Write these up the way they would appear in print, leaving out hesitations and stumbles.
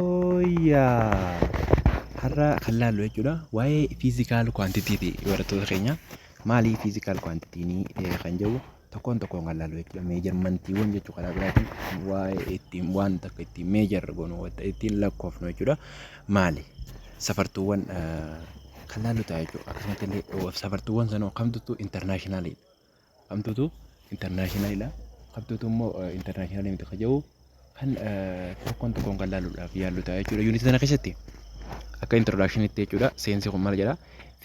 Yooyaa har'a kan laallu jechuudha waa'ee fiizikaal kwaantitiiti barattoota keenya maalii fiizikaal kwaantitiin kan jedhu tokkoon kan laallu jechuudha meejarmantiiwwan jechuu karaa biraatiin waa'ee ittiin waan takka ittiin meejar goonu ittiin lakkoofnu jechuudha maali safartuuwwan kan laallu ta'a jechuudha akkasumas illee safartuuwwan sanoo kamtutu intarnaashinaaliidha kamtutu immoo intarnaashinaaliin miti kan jedhu kan tokkoon kan laaluudhaaf yaallu ta'a jechuudha. Yuunitii sana keessatti akka introductionitti jechuudha seensi kun maal jedha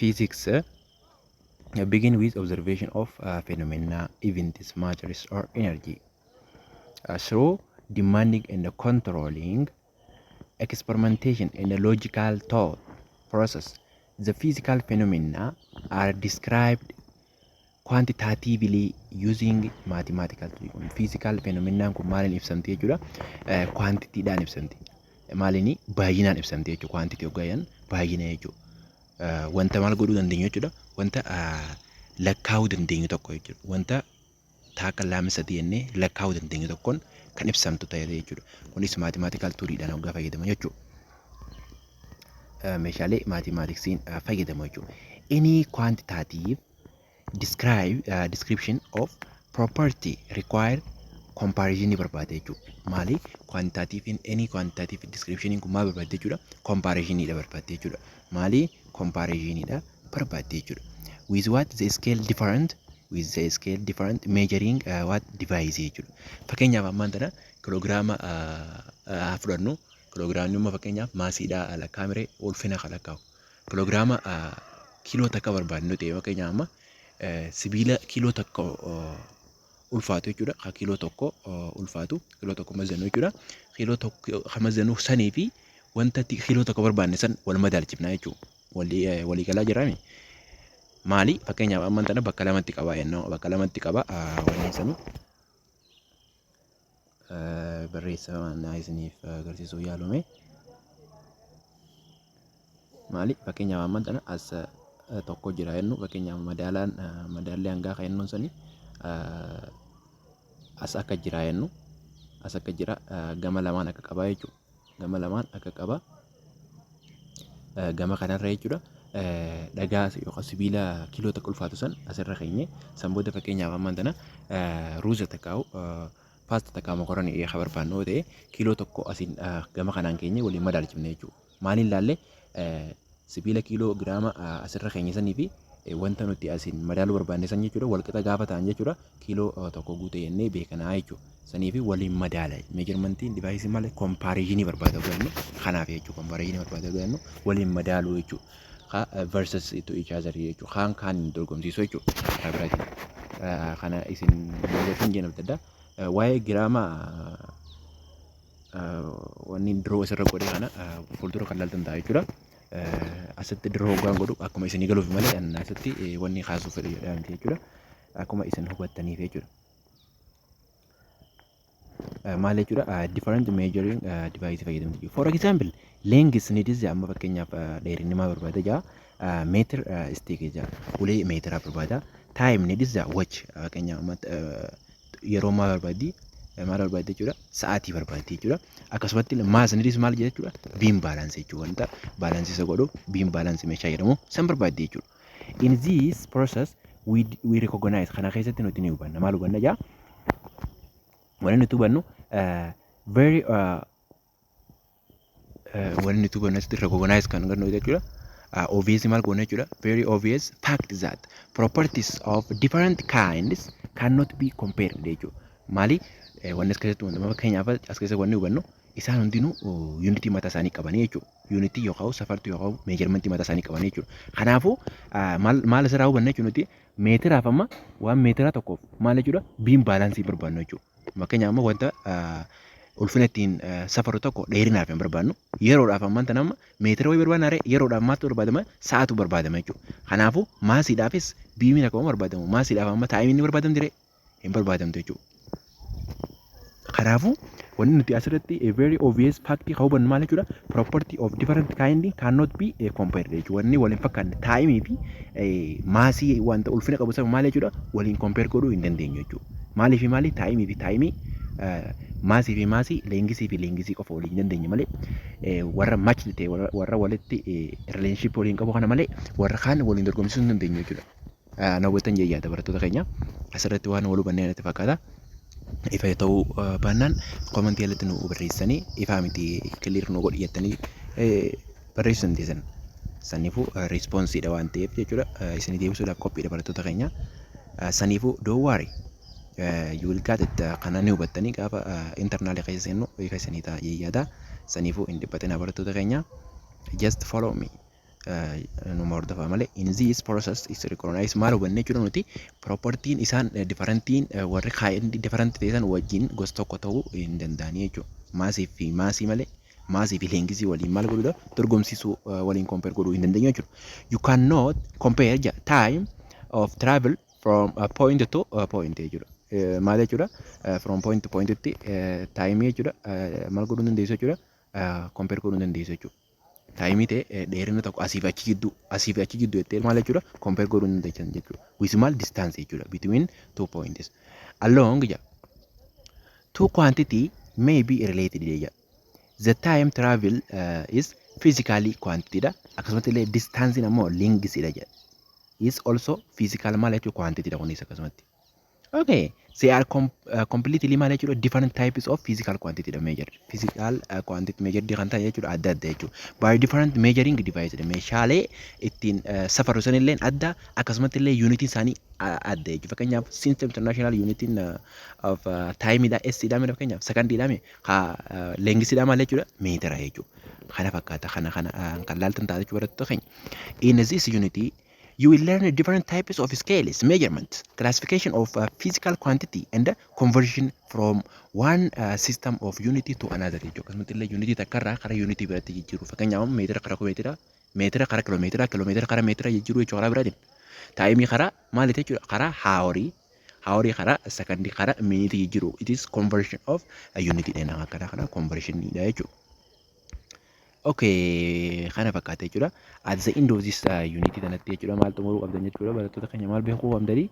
physics begin with observation of phenomena events matters or energy through demanding and controlling experimentation and a logical thought process. The physical phenomena are described quantitatively using mathematical tools. Physical phenomena kun maalin ibsamti jechuudha quantitiidhaan ibsamti maalini baay'inaan ibsamti jechuudha quantity ogayan baay'ina jechuudha wanta maal godhuu dandeenyu jechuudha wanta lakkaa'uu dandeenyu tokko jechuudha wanta taaka laamsati jennee lakkaa'uu dandeenyu tokkoon kan ibsamtu ta'e jechuudha kunis mathematical toolidhaan ogaa fayyadamu jechuudha meeshaalee mathematiksiin fayyadamu jechuudha any quantitative description of property require comparison barbaade jechuudha. Maali quantitative in any quantitative description kun maal barbaade jechuudha comparison dha barbaade jechuudha. Maali comparison dha barbaade jechuudha. With what the scale different measuring what device jechuudha. Fakkeenyaaf ammaan tana kiloogiraama fudhannu kiloogiraamni amma fakkeenyaaf maasiidha lakkaa'amre ulfina kan lakkaa'u. Kiloogiraama kiiloo takka barbaadnu ta'e fakkeenyaaf amma sibiila kiiloo tokko ulfaatu jechuudha. Kiiloo tokko ulfaatu kiiloo tokko mazanuu jechuudha. Kiiloo tokko mazanuu sanii fi wanta kiiloo tokko barbaanne san wal madaalchifna jechuudha. Walii galaa jiraami. Maali fakkeenyaaf ammaan tana bakka lamatti qaba yennoo bakka lamatti qaba wanni sanuu barreeffama isiniif agarsiisuu yaalume. Maali fakkeenyaaf ammaan tana as tokko jira yennu fakkeenyaaf madaalli hangaa kan yennuun sanii as akka jira yennu as akka jira gama lamaan akka qaba jechuudha gama lamaan akka qaba gama kanarra jechuudha dhagaa yookaan sibiila kiiloo tokko ulfaatu san asirra keenye san booda fakkeenyaaf ammaan tana ruuza takkaa'u paasta takkaa mokoranii yaa barbaannu ta'e kiiloo tokko asiin gama kanaan keenye waliin madaalchifne jechuudha maaliin laalle sibiila kiiloo giraama asirra keenye sanii fi wanta nuti asiin madaaluu barbaanne san jechuudha wal qixa gaafa ta'an jechuudha kiiloo tokko guute jennee beekanaa jechuudha sanii fi waliin madaala meejarmantiin divaayisii malee kompaareeshinii barbaada ogaannu kanaaf jechuudha kompaareeshinii barbaada ogaannu waliin madaaluu jechuudha versus to each other jechuudha kaan dorgomsiisu jechuudha karaa biraatiin kana isin meejartiin jeenabtadda waa'ee giraama wanni diroo asirra godhe kana fuuldura kan laaltan ta'a jechuudha. Asitti diroo hoggaan godhu akkuma isin galuuf malee asitti wanni kaasuuf fedhu jedhamti jechuudha. Akkuma isin hubattaniif jechuudha. Maal jechuudha different measuring device fayyadamti. For example length ni dizze amma fakkeenyaaf dheerinni maal barbaada jaa meetir stick jaa ulee meetira barbaada. Time ni dizze watch fakkeenyaaf yeroo maal barbaaddi maal barbaadde jechuudha sa'aatii barbaadde jechuudha akkasumatti maas ni dis maal jechuudha beam balance jechuudha wanta balance isa godhu beam balance meeshaa jedhamu san barbaadde jechuudha in this process we recognize kana keessatti nuti ni hubanna maal hubanna jaa wanni nuti hubannu very wanni nuti hubannu asitti recognize kan gannu jechuudha obvious maal goona jechuudha very obvious fact that properties of different kinds cannot be compared jechuudha maali wanni as keessatti wanta fakkeenyaaf as keessa wanni hubannu isaan hundinuu yuunitii mataa isaanii qabanii jechuudha. Yuunitii yookaan safartuu yookaan meejarmantii mataa isaanii qabanii jechuudha. Kanaafuu maal asirraa hubanna jechuudha nuti meetiraaf amma waan meetira tokkoof maal jechuudha biim baalaansii barbaannu jechuudha. Fakkeenyaaf amma wanta ulfina ittiin safaru tokko dheerinaaf hin barbaannu yeroodhaaf ammaan tana amma meetira wayii barbaanna yeroodhaaf maaltu barbaadama sa'aatu barbaadama jechuudha. Kanaafuu maasiidhaafis biimiin akkuma barbaadamu maasiidhaaf amma taa'imiin ni barbaadamti hin barbaadamtu jechuudha. Kanaafuu wanni nuti asirratti a very obvious fact kan hubannu maal jechuudha property of different kind cannot be compared jechuudha wanni waliin fakkaanne taa'imii fi maasii wanta ulfina qabu sana maal jechuudha waliin compare godhuu hin dandeenyu jechuudha maaliif taa'imii fi taa'imii maasii fi maasii leengisii fi leengisii qofa waliin dandeenye malee warra match ta'e warra walitti relationship waliin qabu kana malee warra kaan waliin dorgomsisuu hin dandeenyu jechuudha. Na hubattan jechuudha barattoota keenya asirratti waan wal hubannee natti fakkaata. Ifa ta'uu baannaan komentii jalatti nu barreessanii ifaa miti kiliir nu godhi jettanii barreessuu dandeessan. Saniifuu responsiidha waan ta'eef jechuudha. Isin deebisuudhaaf qophiidha barattoota keenya. Saniifuu don't worry. You will get it kana ni hubattanii gaafa internaalii keessa seennu beeka isinii ta'a jechuudha. Saniifuu hin dhiphatinaa barattoota keenya. Just follow me. Numa hordofaa malee in this process is recognized maal hubannee jechuudha nuti propertiin isaan differentiin warri kaa'in different ta'an wajjin gosa tokko ta'uu hin danda'anii jechuudha. Maasii fi maasii malee maasii fi leengisii waliin maal godhuudha dorgomsiisuu waliin compare godhuu hin dandeenyu jechuudha. You cannot compare the time of travel from a point to a point jechuudha. Maal jechuudha from point to point tti time jechuudha maal godhuu dandeessu jechuudha compare godhuu dandeessu jechuudha. Time ta'e dheerina tokko asiif achi gidduu jettee maal jechuudha compare godhuu dandeessan jechuudha. With maal distance jechuudha between two points. Along two quantity may be related jechuudha. The time travel is physically quantity dha. Akkasumas illee distance ammoo length dha jedha. Is also physical maal jechuudha quantity dha kunis akkasumatti. Okay, they are completely maal jechuudha different types of physical quantity dha measure. Physical quantity measure kan ta'e jechuudha adda adda jechuudha. By different measuring device dha. Meeshaalee ittiin safaru sanillee adda akkasumas illee unity isaanii adda jechuudha. Fakkeenyaaf since international unity of time dha S dha mee fakkeenyaaf second dha mee length dha maal jechuudha meetera jechuudha. Kana fakkaata kana kan laaltan taate jechuudha barattoota keenya. In this unity you will learn different types of scales, measurements, classification of physical quantity, and conversion from one system of unity to another. Akkasumas illee unity takkarraa kara unity biratti jijjiiruu. Fakkeenyaaf meetira kara meetira, meetira kara kiiloomeetira, kiiloomeetira kara meetira jijjiiruu jechuudha karaa biraatiin. Taayimii kara maali jechuudha karaa haaworii kara sekondii kara miniitii jijjiiruu. It is conversion of unity dha akkana kana conversion dha jechuudha. Okay, kana fakkaata jechuudha. At the end of this unity tanatti jechuudha maal xumuruu qabdan jechuudha barattoota keenya maal beekuu qabdanii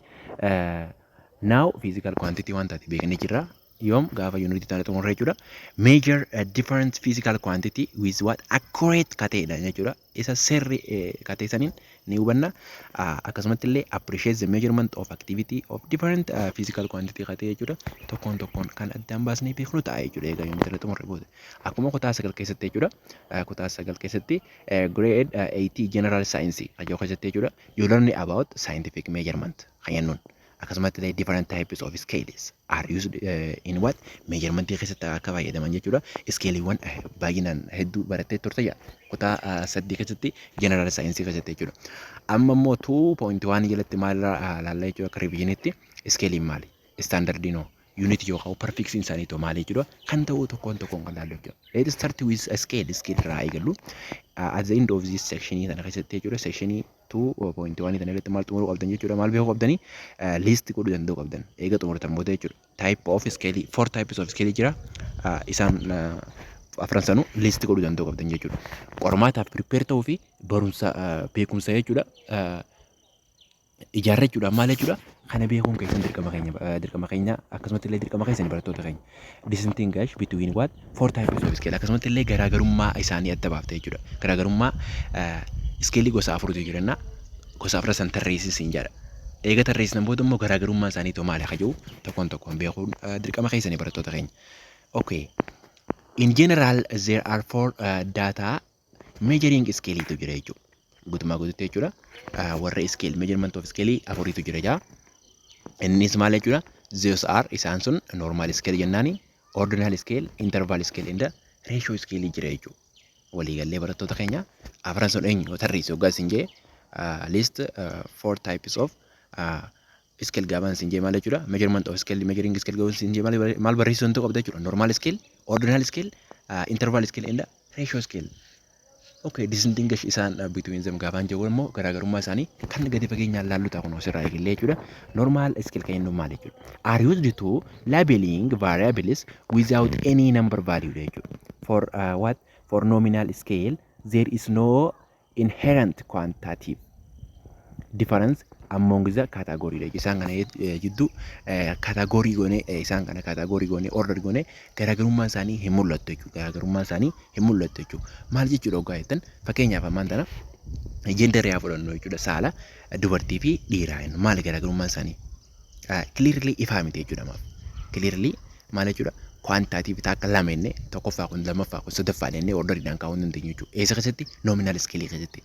now physical quantity waan taate beekanii jirra. Yoom gaafa unity tanatti xumurre jechuudha. Measure a different physical quantity with what accurate kateedha jechuudha. Isa sirri katee saniin ni hubanna. Akkasumas illee appreciate the measurement of activity of different physical quantity katee jechuudha. Tokkoon kan addaan baasnee beeknu ta'a jechuudha. Egaa unity tanatti xumurre booda. Akkuma kutaa 9 keessatti jechuudha. Kutaa 9 keessatti grade 80 general science ajoo keessatti jechuudha. You learn about scientific measurement kan jennuun. Akkasumas illee different types of scales are used in what measurement keessatti akka fayyadaman jechuudha. Scaleiiwwan baay'inaan hedduu barattee turte jira. Kutaa 8 keessatti general science keessatti jechuudha. Amma immoo 2.1 jalatti maal ilaalla jechuudha akka revisionitti scalein maali? Standardino unity yookaan perfection isaanii to maali jechuudha. Kan ta'u tokkoon kan ilaallu jechuudha. Let's start with a scale irraa eegallu. At the end of this section kana keessatti jechuudha section 2.1 tan irratti maal xumuruu qabdan jechuudha maal beekuu qabdanii list godhuu danda'uu qabdan eega xumurtan booda jechuudha. Type of scale 4 types of scale jira isaan afran sanuu list godhuu danda'uu qabdan jechuudha. Qormaataaf prepare ta'uu fi barumsa beekumsa jechuudha. Ijaarrachuudhaan maal jechuudha kana beekuun keessan dirqama keenya akkasumas illee dirqama keessan barattoota keenya. Distinguish between what 4 types of scale akkasumas illee garaagarummaa isaanii adda baafte jechuudha. Garaagarummaa iskeelii gosa afuritu jiranna gosa afur san tarreessisiin jedha. Eega tarreessinan booda immoo garaagarummaa isaanii to maali akka jiru tokkoon beekuun dirqama keessanii barattoota keenya. Okay. In general there are 4 data measuring scale tu jira jechuudha. Guutumaa guututti jechuudha. Warra scale measurement of scale afuritu jira jaa. Innis maal jechuudha? Those are isaan sun normal scale jennaani, ordinal scale, interval scale, and ratio scale jira jechuudha. Waliigallee barattoota keenya afran sun eenyu tarreessu hoggaa isin jee list 4 types of scale gaaban isin jee maal jechuudha? Measurement of scale, measuring scale gaaban isin jee maal barreessuu hin ta'u qabda jechuudha. Normal scale, ordinal scale, interval scale, and ratio scale. Okay, distinguish isaan between them gaafan jiru immoo garaagarummaa isaanii kan gadi fageenyaan laallu ta'a kun osirraa eegallee jechuudha. Normal scale kan jennu maal jechuudha? Are used to labeling variables without any number value jechuudha. For what? For nominal scale, there is no inherent quantitative difference among the category dha isaan kana jidduu category goone isaan kana category goone order goone garaagarummaa isaanii hin mul'attu jechuudha garaagarummaa isaanii hin mul'attu jechuudha maal jechuudha ogaa jettan fakkeenyaaf ammaan tana gender yaa fudhannu jechuudha saala dubartii fi dhiiraa maal garaagarummaa isaanii clearly ifaa miti jechuudha maaf clearly maal jechuudha quantitative takka lamenne tokkoffaa kun lammaffaa kun sadaffaan inni orderiidhaan kaa'uu hin dandeenyu jechuudha. Eessa keessatti nominal scale keessatti.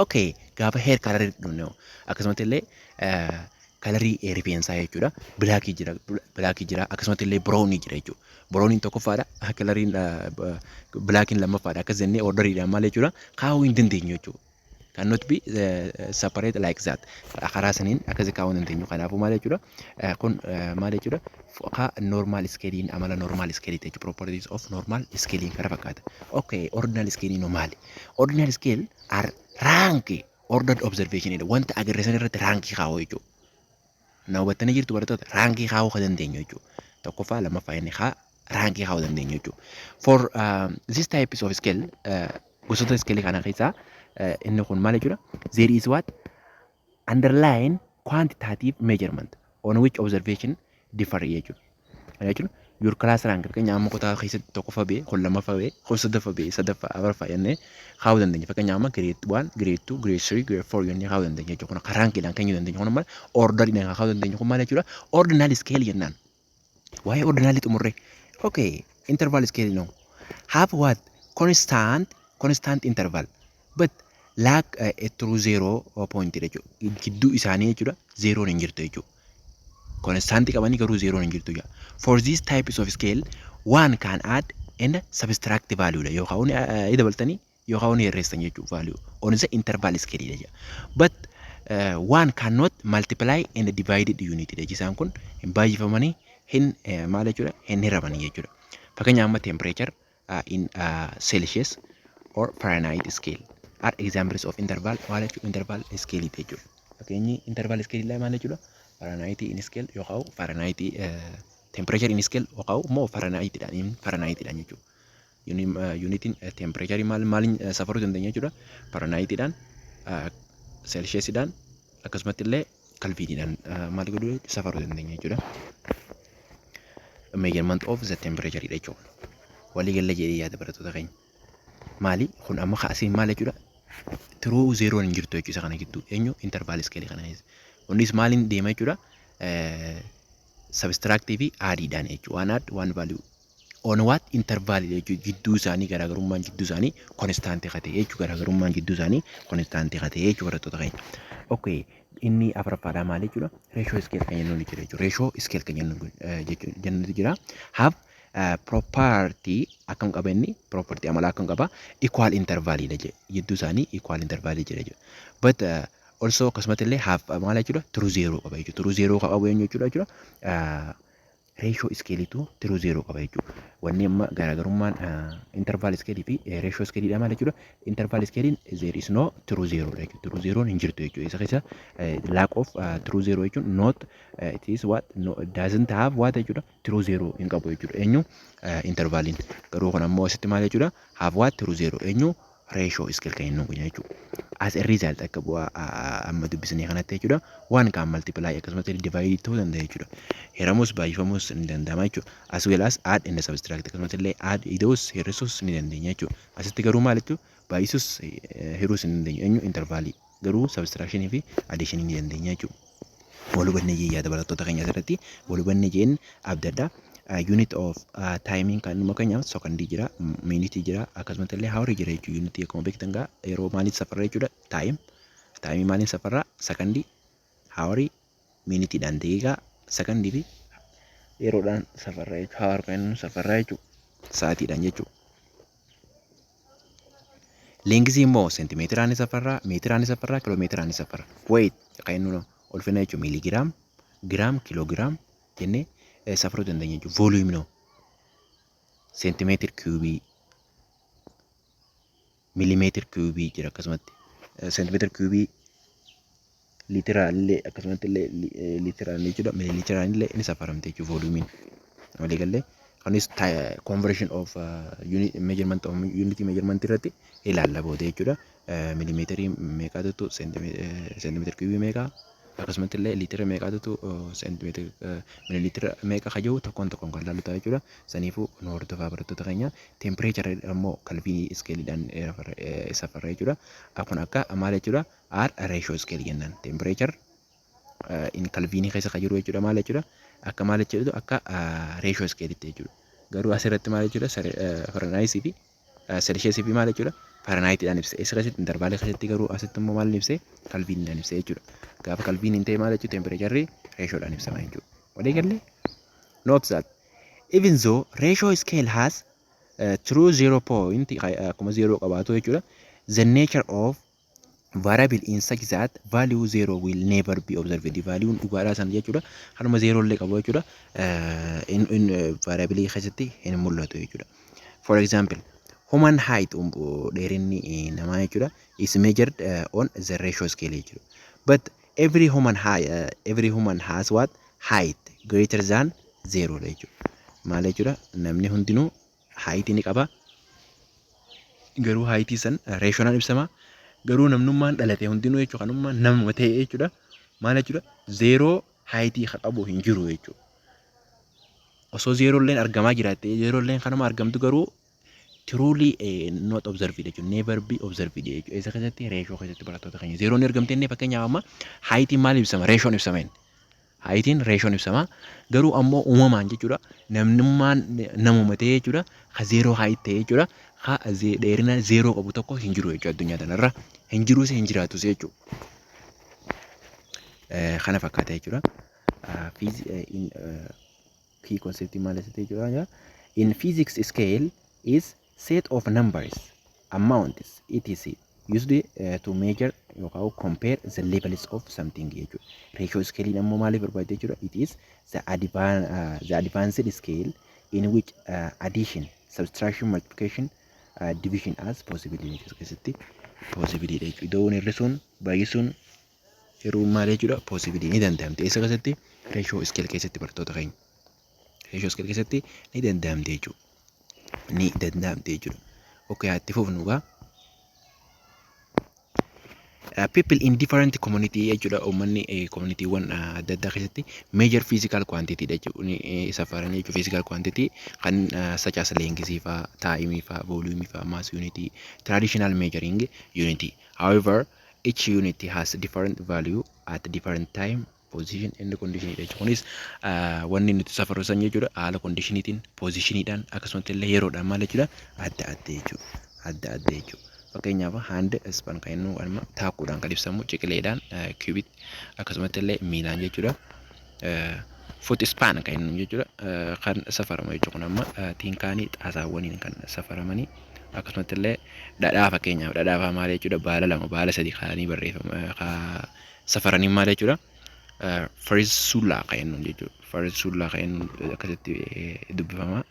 Okay gaafa hair color dhufnu akkasumas illee kalarii rifeensaa jechuudha. Blackii jira akkasumas illee brownii jira jechuudha. Browniin tokkoffaadha kalariin blackiin lammaffaadha akkas jennee orderiidhaan maal jechuudha kaa'uu hin dandeenyu jechuudha. Cannot be separate like that. Karaa saniin akkasii kaa'uu hin dandeenyu. Kanaafuu maal jechuudha kun maal jechuudha normal scaling amala normal scaling jechuudha properties of normal scaling kana fakkaata. Okay ordinal scaling no maali? Ordinal scale are rank ordered observation jedha wanta agarsiisan irratti rank kaa'uu jechuudha. Na hubattanii jirtu barattoota rank kaa'uu kan dandeenyu jechuudha. Tokkoffaa lammaffaa inni rank kaa'uu dandeenyu jechuudha. For this types of scale gosoota scale kana keessaa inni kun maal jechuudha there is what underlying quantitative measurement on which observation differ jechuudha. Jechuun your class rank fakkeenya amma kutaa keessatti tokkoffaa bee kun lammaffaa bee kun sadaffaa bee sadaffaa afuraffaa jennee kaa'uu dandeenya. Fakkeenya amma grade 1, grade 2, grade 3, grade 4 jennee kaa'uu dandeenya jechuudha. Kun rankiidhaan kan dandeenya. Kun maal orderiidhaan kaa'uu dandeenya. Kun maal jechuudha ordinal scale jennaan. Waa'ee ordinalii xumurree. Okay interval scale no have what constant interval but lack a true zero point jechuudha. Gidduu isaanii jechuudha zeroon hin jirtu jechuudha. Constant qabanii garuu zeroon hin jirtu jechuudha. For these types of scale one can add and subtract value dha yookaan dabaltanii yookaan hirreessan jechuudha value on the interval scale jechuudha. But one cannot multiply and divide the unit dha. Isaan kun hin baay'ifamanii hin maal jechuudha hin hiramanii jechuudha. Fakkeenya amma temperature in Celsius or Fahrenheit scale are examples of interval interval scale jechuudha. Fakkeenyi interval scale maal jechuudha Fahrenheit in scale yookaan Fahrenheit temperature in scale yookaan immoo Fahrenheit dhaan jechuudha. Unitiin temperature maaliin safaruu dandeenya jechuudha Fahrenheit dhaan Celsius dhaan akkasumas illee Kelvin dhaan maal godhuu safaruu dandeenya jechuudha. Measurement of the temperature jechuudha. Walii galla jedhee yaada barattoota keenya. Maali kun amma kaasee maal jechuudha true zero hin jirtu jechuudha kana gidduu eenyu interval scale kana kunis maaliin deema jechuudha subtractive fi addidhaan jechuudha one add one value on what interval jechuudha gidduu isaanii garaagarummaan gidduu isaanii constant kate jechuudha garaagarummaan gidduu isaanii constant kate jechuudha barattoota keenya. Okay inni afuraffaadhaa maal jechuudha ratio scale kan jennuun jira jechuudha ratio scale kan jennuun jira have property akkam qaba inni property amala akkam qaba equal interval dha gidduu isaanii equal interval jira jechuudha. But also akkasumas illee have maal jechuudha true zero qaba jechuudha. True zero qaba jechuudha ratio scale tu true zero qaba jechuudha. Wanni amma garaagarummaan interval scale fi ratio scale dha maal jechuudha interval scale there is no true zero jechuudha. True zero hin jirtu jechuudha. Isa keessa lack of true zero jechuun not it is what no doesn't have what jechuudha true zero hin qabu jechuudha. Eenyu intervalin garuu kun ammoo asitti maal jechuudha have what true zero eenyu ratio scale kan jennu jechuudha. As a result akka bu'aa amma dubbisnee kanatti jechuudha one can multiply akkasumas divide ta'uu danda'a jechuudha. Hiramus baay'ifamus ni danda'ama jechuudha. As well as add and subtract akkasumas illee add idoos hir'isuus ni dandeenya jechuudha. Asitti garuu maal jechuudha baay'isuus hiruus ni dandeenya eenyu intervalii garuu subtraction fi addition ni dandeenya jechuudha. Walhubannee yaada barattoota keenya asirratti walhubannee jeen abda addaa unit of timing kan makanya second jira minute jira akkasumas illee hour jira jechuudha. Unit akkuma beektan gaa yeroo maaliif safarra jechuudha time maaliif safarra second hour minute dhaan daqiiqaa second fi yeroodhaan safarra jechuudha. Hour kan safarra jechuudha sa'aatiidhaan jechuudha. Length immoo sentimeetiraan safarra meetiraan safarra kiloomeetiraan safarra weight kan nu ulfina jechuudha miiligraam gram kilogram jennee safaruu dandeenya jechuudha. Volume no centimeter cube millimeter cube jira akkasumatti centimeter cube literaallee akkasumatti illee literaallee jechuudha milliliteraallee inni safaramte jechuudha volume walii galee kanis conversion of unit measurement of unity measurement irratti ilaalla booda jechuudha millimeter meeqa tuttu centimeter cube meeqa akkasumatti illee liitira meeqaatu seentimeetira mililiitira meeqa kaja'u tokkoon kan laallu ta'a jechuudha. Saniifuu nu hordofaa barattoota keenya tempereechara immoo kalviinii iskeeliidhaan safarra jechuudha. Akkuma akka maal jechuudha R ratio iskeelii jennaan tempereechar in kalviinii keessa kan jiru jechuudha maal jechuudha akka maal jechuudha akka ratio iskeeliitti jechuudha. Garuu asirratti maal jechuudha Fahrenheit fi Celsius fi maal jechuudha Fahrenheitidhaan ibsa. Isa keessatti intervaalii keessatti garuu asitti immoo maal ibsee kalviiniidhaan ibsee jechuudha. Gaafa kalviiniin ta'e maal jechuudha tempereecharri reeshoodhaan ibsama jechuudha. Walii galee note that even though ratio scale has true 0 point akkuma 0 qabaatu jechuudha, the nature of variable in such that value 0 will never be observed. Value dhugaadhaa san jechuudha kanuma 0 illee qabu jechuudha in variable keessatti hin mul'atu jechuudha. For example, human height dheerinni namaa jechuudha is measured on the ratio scale jechuudha. But every human has what height greater than 0 jechuudha. Maal jechuudha namni hundinuu height ni qaba. Garuu height san ratioon ibsama. Garuu namnummaan dhalate hundinuu jechuudha kanummaan nama ta'e jechuudha. Maal jechuudha 0 height qabu hin jiru jechuudha. Osoo 0 illee argamaa jiraate 0 illee kanuma argamtu garuu truly not observed jechuudha. Never be observed jechuudha. Isa keessatti ratio keessatti barattoota keenya 0 ni argamte inni fakkeenyaaf amma height maal ibsama ratioon ibsameen. Heightiin ratioon ibsama. Garuu ammoo uumamaan jechuudha namnummaan namuma ta'e jechuudha ka 0 height ta'e jechuudha. Ka dheerina 0 qabu tokko hin jiru jechuudha addunyaa kanarra. Hin jiruus hin jiraatus jechuudha. Kana fakkaata jechuudha. Key concept maal jechuudha. In physics scale is set of numbers, amounts, etc. used to measure or compare the levels of something jechuudha. Ratio scale ammoo maaliif barbaade jechuudha. It is the advanced scale in which addition, subtraction, multiplication, division as possibility keessatti possibility jechuudha. Iddoo hir'isuun baay'isuun yeroo maal jechuudha possibility ni danda'amte. Isa keessatti ratio scale keessatti barattoota keenya ratio scale keessatti ni danda'amte jechuudha. Ni danda'amte jechuudha. Okay, itti fufnu gaa. People in different community jechuudha uummanni communityewwan adda addaa keessatti major physical quantity jechuudha safaran jechuudha physical quantity kan such as length faa time faa volume faa mass unity traditional measuring unity. However, each unity has different value at different time, position and condition jechuudha. Kunis wanni nuti safaru san jechuudha haala conditionitiin positioniidhaan akkasumas illee yeroodhaan maal jechuudha adda adda jechuudha. Adda adda jechuudha. Fakkeenyaaf hand span kan jennu waluma taakuudhaan kan ibsamu ciqileedhaan cubit akkasumas illee miilaan jechuudha. Foot span kan jennu jechuudha kan safaramu jechuudha. Kun amma tiinkaanii xaasaawwaniin kan safaramanii akkasumas illee dhadhaa fakkeenyaaf dhadhaa maal jechuudha baala lama baala sadii kaanii barreeffama safaranii maal jechuudha. Farisullaa kan jennu jechuudha. Farisullaa kan jennu akkasitti dubbifama.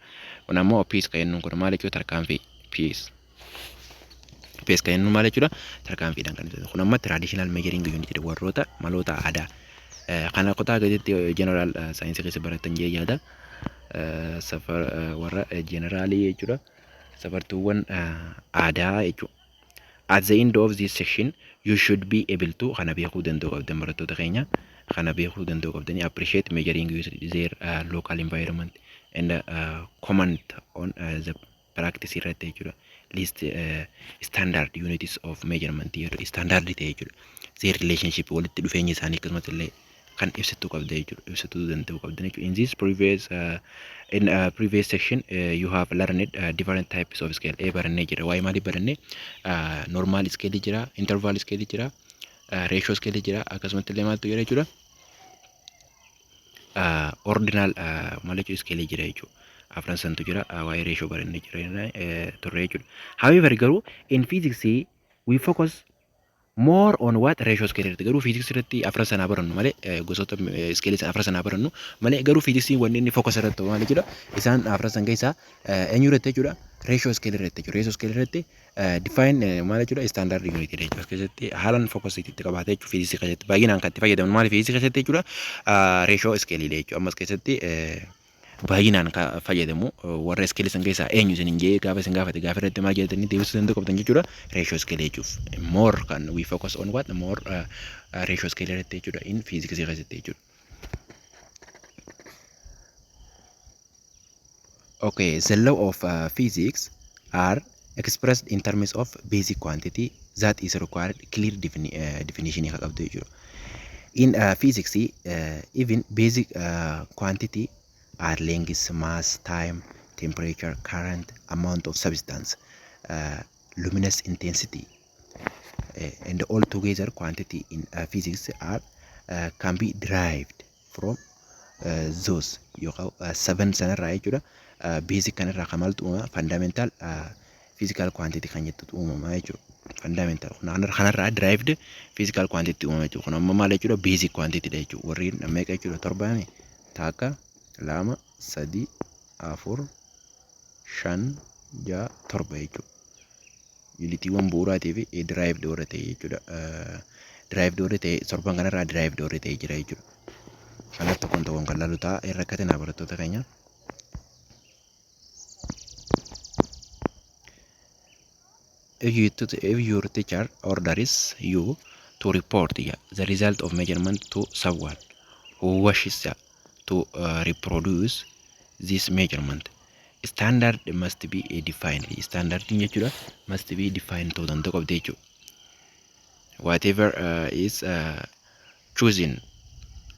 Kun ammoo piis kan jennu kun maal jechuudha tarkaanfii piis. Piis kan jennu maal jechuudha tarkaanfiidhaan kan ibsatu. Kun amma traditional measuring unit jedhu warroota maloota aadaa. Kana kutaa gaditti general saayinsii keessa baratan jee yaada. Safar warra generaalii jechuudha. Safartuuwwan aadaa jechuudha. At the end of this section, you should be able to kana beekuu danda'u qabdan barattoota keenya. Kana beekuu danda'u qabdanii appreciate measuring their local environment and comment on the practice irratti jechuudha. List standard units of measurement standard ta'e jechuudha. Their relationship walitti dhufeenya isaanii akkasumas illee kan ibsatu qabda jechuudha. Ibsatu danda'u qabdan jechuudha. In this previous section you have learned different types of scale. Barannee jira. Waa'ee maalii barannee normal scale jira, interval scale jira, ratio scale jira akkasumas illee maaltu jira jechuudha. Ordinal maal jechuudha scale jira jechuudha. Afran santu jira waa'ee ratio barannee jira turre jechuudha. However garuu in physics we focus more on what ratio scale irratti garuu physics irratti afran sanaa barannu malee gosoota scale afran sanaa barannu malee garuu physics wanni inni focus irratti maal jechuudha isaan afran san keessaa eenyu irratti jechuudha ratio scale irratti jechuudha. Ratio scale irratti define maal jechuudha standard unit jechuudha. Keessatti haalan focus itti qabaate jechuudha physics keessatti baay'inaan kan itti fayyadamu maal physics keessatti jechuudha ratio scale jechuudha. Ammas keessatti baay'inaan ka fayyadamu warra iskeel san keessaa eenyu isin injee gaafa isin gaafate gaafa irratti maal jedhatanii deebisuu danda'u qabdan jechuudha ratio scale jechuuf more kan we focus on what more ratio scale irratti jechuudha in physics keessatti jechuudha. Okay, the law of physics are expressed in terms of basic quantity that is required clear definition qabdu jechuudha. In physics, even basic quantity are length, mass, time, temperature, current, amount of substance, luminous intensity, and all together quantity in physics are can be derived from those seven sanarraa jechuudha. Basic kanarraa kamaltu fundamental physical quantity kan jettutu uumamaa jechuudha. Fundamental kanarraa derived physical quantity uumama jechuudha. Kun amma maal jechuudha basic quantity dha jechuudha. Warreen meeqa jechuudha torbaani takka lama sadi afur shan ja'a torba jechuudha. Unitiiwwan bu'uuraatii fi derived warra ta'e jechuudha. Derived warra ta'e torban kanarraa derived warra ta'e jira jechuudha. Kanaaf tokkoon tokkoon kan laalu ta'a irra akkatina barattoota keenya. If your teacher orders you to report the result of measurement to someone who wishes to reproduce this measurement, standard must be defined. Standard jechuudha must be defined to danda'u qabdi jechuudha. Whatever is chosen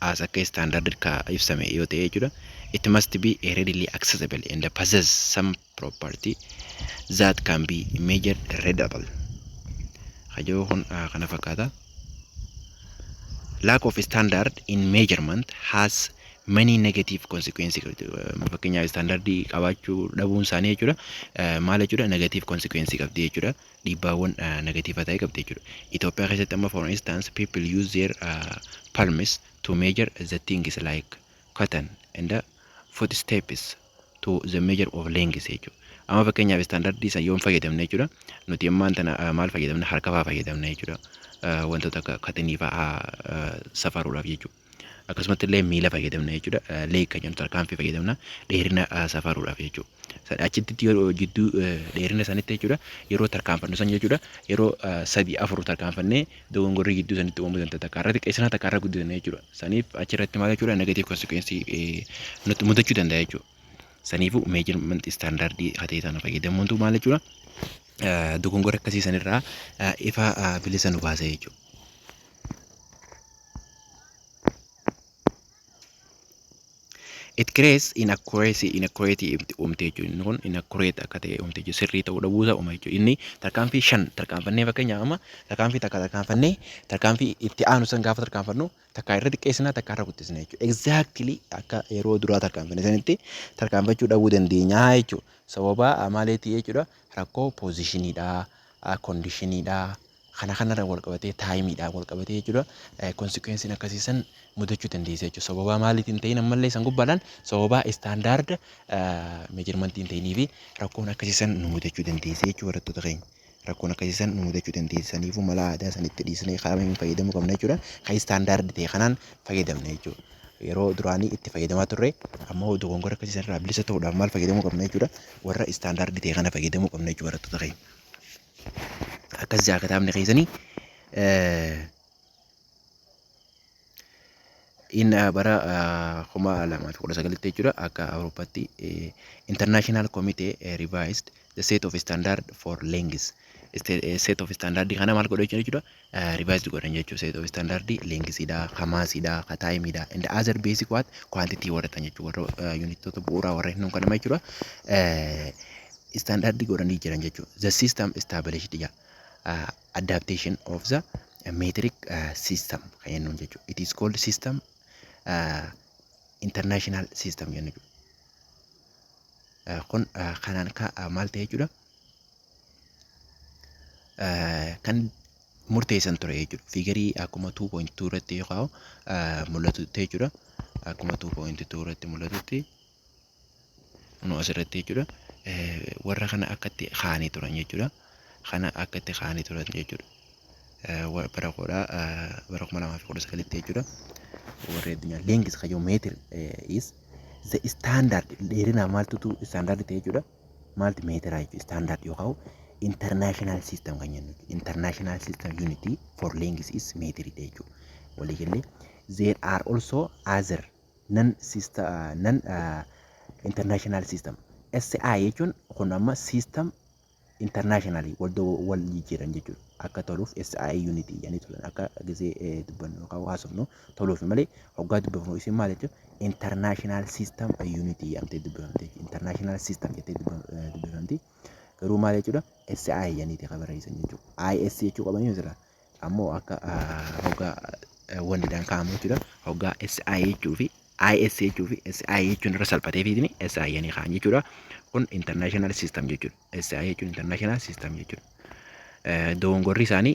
as a standard ka ibsame yoo ta'e jechuudha, it must be readily accessible and possess some property that can be measured readable. Hajoo kun kana fakkaata. Lack of standard in measurement has many negative consequences. Fakkeenyaaf standardii qabaachuu dhabuun isaanii jechuudha maal jechuudha negative consequences qabdi jechuudha. Dhiibbaawwan negative ta'e qabdi jechuudha. Itoophiyaa keessatti amma for instance people use their palms to measure the things like cotton and footsteps to the measure of length jechuudha. Amma fakkeenyaaf standardii san yoon fayyadamne jechuudha nuti ammaan tana maal fayyadamna harka fa'aa fayyadamna jechuudha wantoota akka katanii fa'aa safaruudhaaf jechuudha. Akkasumas illee miila fayyadamna jechuudha leeg kan jennu tarkaanfii fayyadamna dheerina safaruudhaaf jechuudha. Achitti yeroo jidduu dheerina sanitti jechuudha yeroo tarkaanfannu san jechuudha yeroo sadii afur tarkaanfannee dogongorrii jidduu sanitti uumuu danda'a takkaarra xiqqeessinaa takkaarra guddisna jechuudha. Saniif achirratti maal jechuudha negative consequences nutti mudachuu danda'a jechuudha. Saniifu measurement standardii hatee sana fayyadamuuntu maal jechuudha dogongora akkasii sanirraa ifa bilisa nu baasa jechuudha. It creates inaccuracy uumte jechuudha. Inni kun inaccurate akka ta'e uumte jechuudha. Sirrii ta'uu dhabuusaa uuma jechuudha. Inni tarkaanfii 5 tarkaanfannee fakkeenyaaf amma tarkaanfii takka tarkaanfannee tarkaanfii itti aanu san gaafa tarkaanfannu takka irra xiqqeessinaa takka irra guddisna jechuudha. Exactly akka yeroo duraa tarkaanfanne sanitti tarkaanfachuu dhabuu dandeenya jechuudha. Sababa maaliitii jechuudha rakkoo poozishiniidha, koondishiniidha. Kana wal qabatee taayimiidha wal qabatee jechuudha. Konsekwensiin akkasiisan mudachuu dandeessa jechuudha. Sababa maaliitiin ta'in ammallee san gubbaadhaan sababa standard measurement ta'inii fi rakkoon akkasiisan nu mudachuu dandeessa jechuudha barattoota keenya. Rakkoon akkasiisan nu mudachuu dandeessaniifu mala aadaa sanitti dhiisnee qaama fayyadamuu qabna jechuudha. Kan standard ta'e kanaan fayyadamna jechuudha. Yeroo duraanii itti fayyadamaa turre ammoo dogongora akkasiisan irraa bilisa ta'uudhaaf maal fayyadamuu qabna jechuudha. Warra standard ta'e kana fayyadamuu qabna jechuudha barattoota keenya. Akkas jaakataamne keessanii in bara 2019 jechuudha akka Awurooppaatti International Committee revised the set of standard for lengths. Set of standard kana maal godha jechuudha revised godhan jechuudha. Set of standard lengthsidha, maassidha, taayimiidha and other basic what quantity warratan jechuudha. Warra unitoota bu'uuraa warra hin kannama jechuudha. Standard godhanii jiran jechuudha. The system established adaptation of the metric system kan jennuun jechuudha. It is called system international system jennuudha. Kun kanaan maal ta'e jechuudha kan murteessan ture jechuudha. Figarii akkuma 2.2 irratti yoo mul'atu jechuudha. Akkuma 2.2 irratti mul'atutti nu asirratti jechuudha. Warra kana akkatti kaanii turan jechuudha. Kana akkatti kaanii turan jechuudha. Bara 2019 jechuudha. Warra addunyaa length kayyoo meetir is The standard dheerina maaltu standard ta'e jechuudha. Maalti meetira jechuudha standard yookaan international system kan jennu. International system unity for length is meetri jechuudha. Waliigalee there are also other non system non international system. SI jechuun kun amma system internationally wal jijjiiran jechuudha. Akka toluuf SI unity yani tolan akka gisee dubbannu yookaan haasofnu toluuf malee hoggaa dubbifnu isin maal jechuudha international system unity amtee dubbifamte international system jettee dubbifamti garuu maal jechuudha SI yani qabarreessan jechuudha. IS jechuu qabanii jira ammoo akka hoggaa wanti dhaan kaa'amu jechuudha hoggaa SI jechuu fi IS jechuu fi SI jechuun irra salphatee fiitini SI yani kaan jechuudha. Kun international system jechuudha. SI jechuun international system jechuudha. Dogongorri isaanii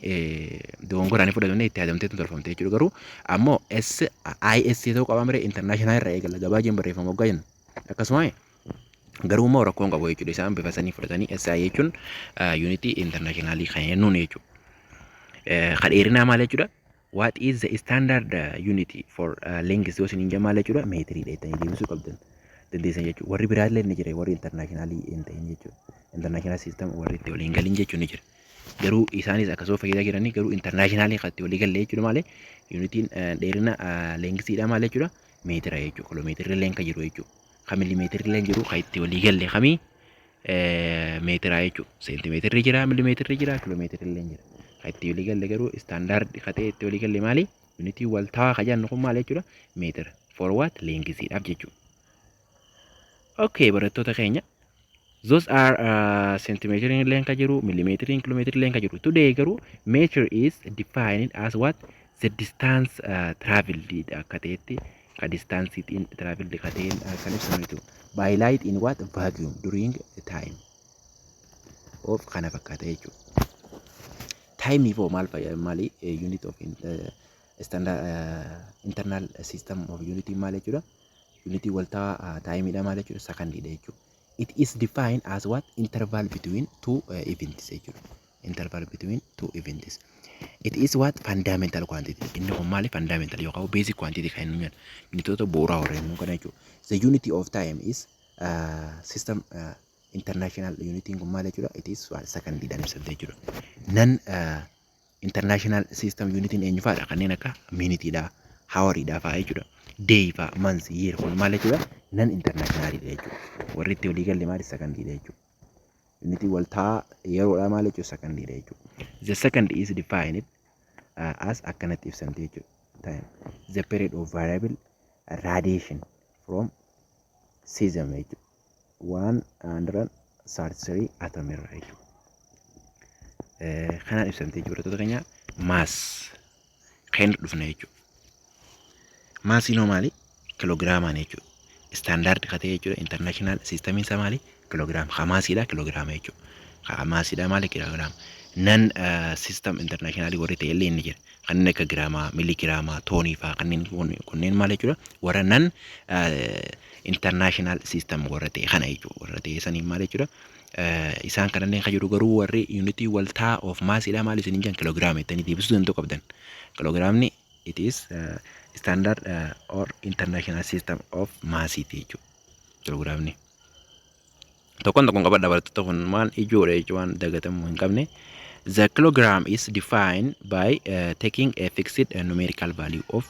dogongoraan fudhatamne itti yaadamtee tolfamte jechuudha. Garuu ammoo IS ta'uu qaba malee international irraa eegala gabaajeen barreeffama hoggaa jennu. Akkasuma garuu immoo rakkoon qabu jechuudha. Isaan bifa sanii fudhatanii SI jechuun unity internationally kan jennuun jechuudha. Kan dheerinaa maal jechuudha? What is the standard unity for length yoo isin maal jechuudha? Meetirii dheettanii deebisuu qabdan. Dandeessan jechuudha. Warri biraallee ni jira warri internationally hin ta'in jechuudha. International system warri itti waliin galin jechuun ni jira. Garuu isaanis akkasuma fayyadaa jiranii garuu internationally kan itti walii galee jechuudha malee unitiin dheerina lengsiidha maal jechuudha meetira jechuudha. Kiloomeetirri illee kan jiru jechuudha. Kan milimeetirri illee jiru kan itti walii galee kamii meetira jechuudha. Seentimeetirri jira, milimeetirri jira, kiloomeetirri illee jira. Kan itti walii galee garuu standard kan ta'e itti walii galee maali? Unitii wal ta'aa kan jennu kun maal jechuudha meetira. For what? Lengsiidhaaf jechuudha. Okay, barattoota keenya. Those are centimeter length ka jiru, millimeter kilometer length ka jiru. Today garuu meter is defined as what? The distance traveled akka ta'etti ka distance in traveled ka ta'een kan ibsamu by light in what? Vacuum during time. Of kana fakkaata jechuudha. Time ifoo maali unit of standard internal system of unity maal jechuudha? Unity waltaa time dha maal jechuudha? Second dha jechuudha. It is defined as what? Interval between two events. Interval between two events. It is what? Fundamental quantity. Inni kun maali? Fundamental yookaan basic quantity kan inni jedhu. Unitoota bu'uuraa horreeffamuu kana jechuudha. The unity of time is system international unity kun maal jechuudha? It is second dhaan ibsamte jechuudha. Non international system unity eenyu fa'aadha? Kanneen akka minute dha, hour dha fa'aa jechuudha. Day fa month year kun maal jechuudha non international dha jechuudha. Warri itti walii galle maali second dha jechuudha. Unity waltaa yeroodha maal jechuudha second dha jechuudha. The second is defined as akkanatti ibsamte jechuudha. Time the period of variable radiation from season jechuudha. 133 atom irra jechuudha. Kanaan ibsamte jechuudha. Barattoota keenya mass kan dhufna jechuudha. Maasii noomaali kilogiraamaan jechuudha. Standard ka ta'e jechuudha. International system isa maali kiloogiraama. Hamaasiidha kiloogiraama jechuudha. Hamaasiidha maali kiloogiraama. Nan system internationally warri ta'e illee inni jira. Kanneen akka giraamaa, miligiraamaa, toonii fa'aa kanneen maal jechuudha. Warra nan international system warra ta'e kana jechuudha. Warra ta'e saniin maal jechuudha. Isaan kanneen kan jiru garuu warri unity waltaa of maasiidha maali isin jiran kiloogiraama jettanii deebisuu danda'u qabdan. Kiloogiraamni it is standard or international system of mass jechuudha. Kiloogiraamni. Tokkoon qabadha barattoota kun maal ijoodha jechuun dagatamu hin qabne. The kilogram is defined by taking a fixed numerical value of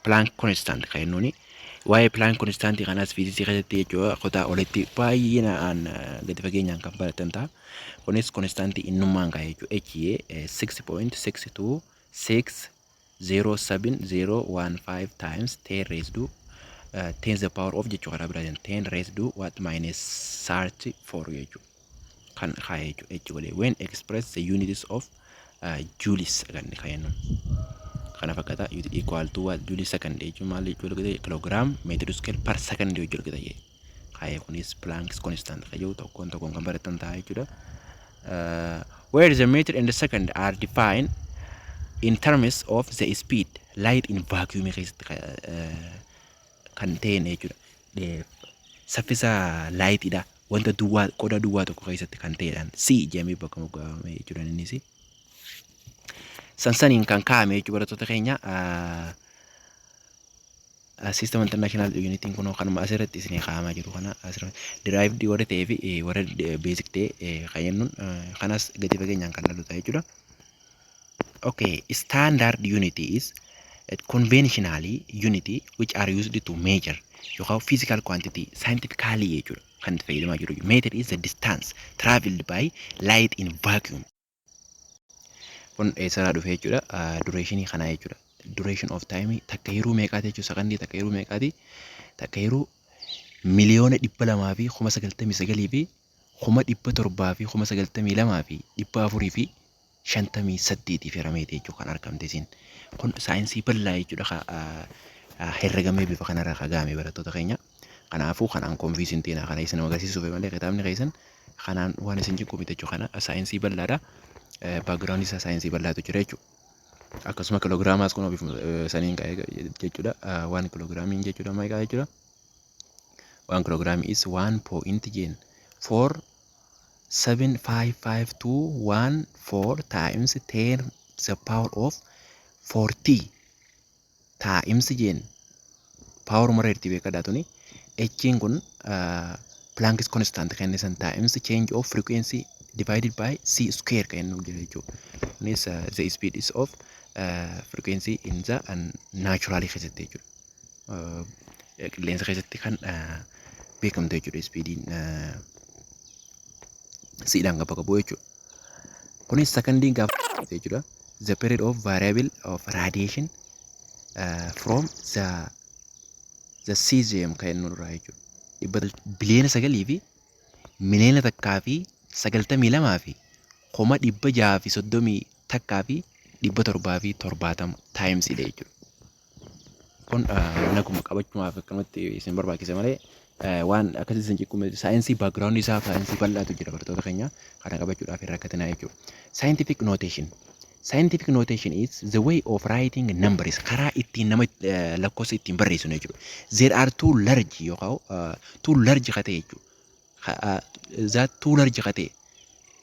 Planck constant kan jennuuni. Waa'ee Planck constant kanas fiiziksii keessatti jechuudha kutaa olitti baay'inaan gadi fageenyaan kan baratan ta'a. Kunis konstantii innummaan kan jechuudha. HA 6.6260715 times 10 raised to 10 the power of jechuudha karaa biraatiin 10 raised to what minus 34 jechuudha. Kan kaya jechuudha. When express the units of joules kan jennuun. Kana fakkaata equal to what joule second jechuun maal jechuudha kilogram meter square per second jechuudha ta'e. Kaya kunis Planck's constant kayyoo tokkoon kan baratan ta'a jechuudha. Where the meter and the second are defined in terms of the speed light in vacuum keessatti kan ta'e jechuudha. Saffisa light dha wanta duwwaa qoda duwwaa tokko keessatti kan ta'edhaan si jedhamee bakka moggaafame jechuudha innis. Sansaniin kan kaa'ame jechuudha barattoota keenya system international unity kuno kanuma asirratti isin kaa'amaa jiru kana derived warra ta'ee fi warra basic ta'e kan jennuun kanas gadi fageenyaan kan lalu ta'e jechuudha. Okay, standard unity is conventionally unity which are used to measure yookaan physical quantity scientifically jechuudha kan itti fayyadamaa jiru. Meter is the distance traveled by light in vacuum. Kun eessarraa dhufe jechuudha. Duration kana jechuudha. Duration of time takka yeroo meeqaati jechuudha. Sakandii takka yeroo meeqaati? Takka yeroo miliyoona 200 fi 99 fi 700 fi 92 fi 400 fi 58 firameeti jechuudha kan argamte isin. Kun saayinsii bal'aa jechuudha. Herregamee bifa kanarraa kagaame barattoota keenya. Kanaafuu kanaan konfiisin ta'ina kana isin agarsiisuuf malee kitaabni keessan kanaan waan isin jiru miti jechuudha. Kana saayinsii bal'aadha. Background isa saayinsii bal'aatu jira jechuudha. Akkasuma kiloogiraamaas kun ofiif saniin ka'ee jechuudha. 1 kiloogiraamiin jechuudha meeqa jechuudha. 1 kiloogiraamii is 1.75521 times 10 the power of 40 times jeen power mara irti beeka daatuni echiin kun Planck's constant kan isan times change of frequency divided by c square kan nu jira jechuudha. Kunis the speed is of frequency in the naturally keessatti jechuudha. Qilleensa keessatti kan beekamte jechuudha speediin siidhaan gaba qabu jechuudha. Kunis secondiin gaafa jechuudha. The period of variable of radiation from the cesium kan nurraa jechuudha. Biliyoona 9 fi miliyoona takkaa fi 92 fi 630 takkaa fi 770 times ile jechuudha. Kun naguma qabachuudhaaf akkanatti isin barbaachisa malee waan akkasii isin jikkuma saayinsii background isaa saayinsii bal'aatu jira barattoota keenya kana qabachuudhaaf irraa akkatinaa jechuudha. Scientific notation. Scientific notation is the way of writing numbers. Karaa ittiin nama lakkoofsa ittiin barreessinu jechuudha. There are too large yookaan too large kate jechuudha. That too large kate.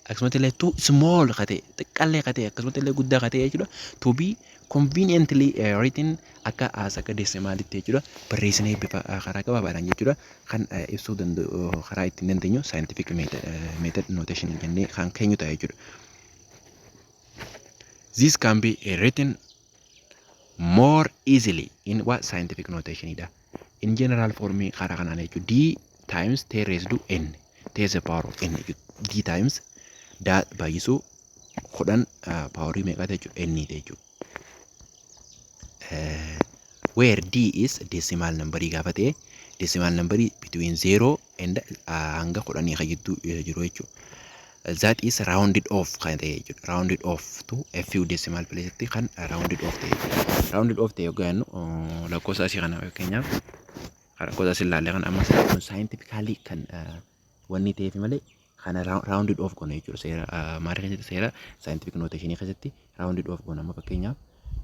Akkasumas illee too small kate. Xiqqaallee kate akkasumas illee guddaa kate jechuudha. To be conveniently written akka akka decimaalitti jechuudha. Barreessinee bifa karaa gabaabaadhaan jechuudha. Kan ibsuu danda'u karaa ittiin dandeenyu scientific method notation jennee kan keenyu ta'a jechuudha. This can be written more easily in what scientific notation ida. In general form karaa kanaan jechuudha. D times t raised to n. T is the power of n jechuudha. D times that baay'isuu 10 powerii meeqaati jechuudha n jechuudha. Where d is decimal number gaafa ta'e decimal number between 0 and hanga 10 kan jidduu jiru jechuudha. That is rounded off kan ta'e jechuudha. Rounded off to a few decimal places kan rounded off ta'e jechuudha. Rounded off ta'e yookaan lakkoofsa asii kana fakkeenyaaf lakkoofsa asii ilaalle kan amma scientifically kan wanni ta'eef malee kana rounded off goona jechuudha. Seera maal keessatti seera scientific notation keessatti rounded off goona amma fakkeenyaaf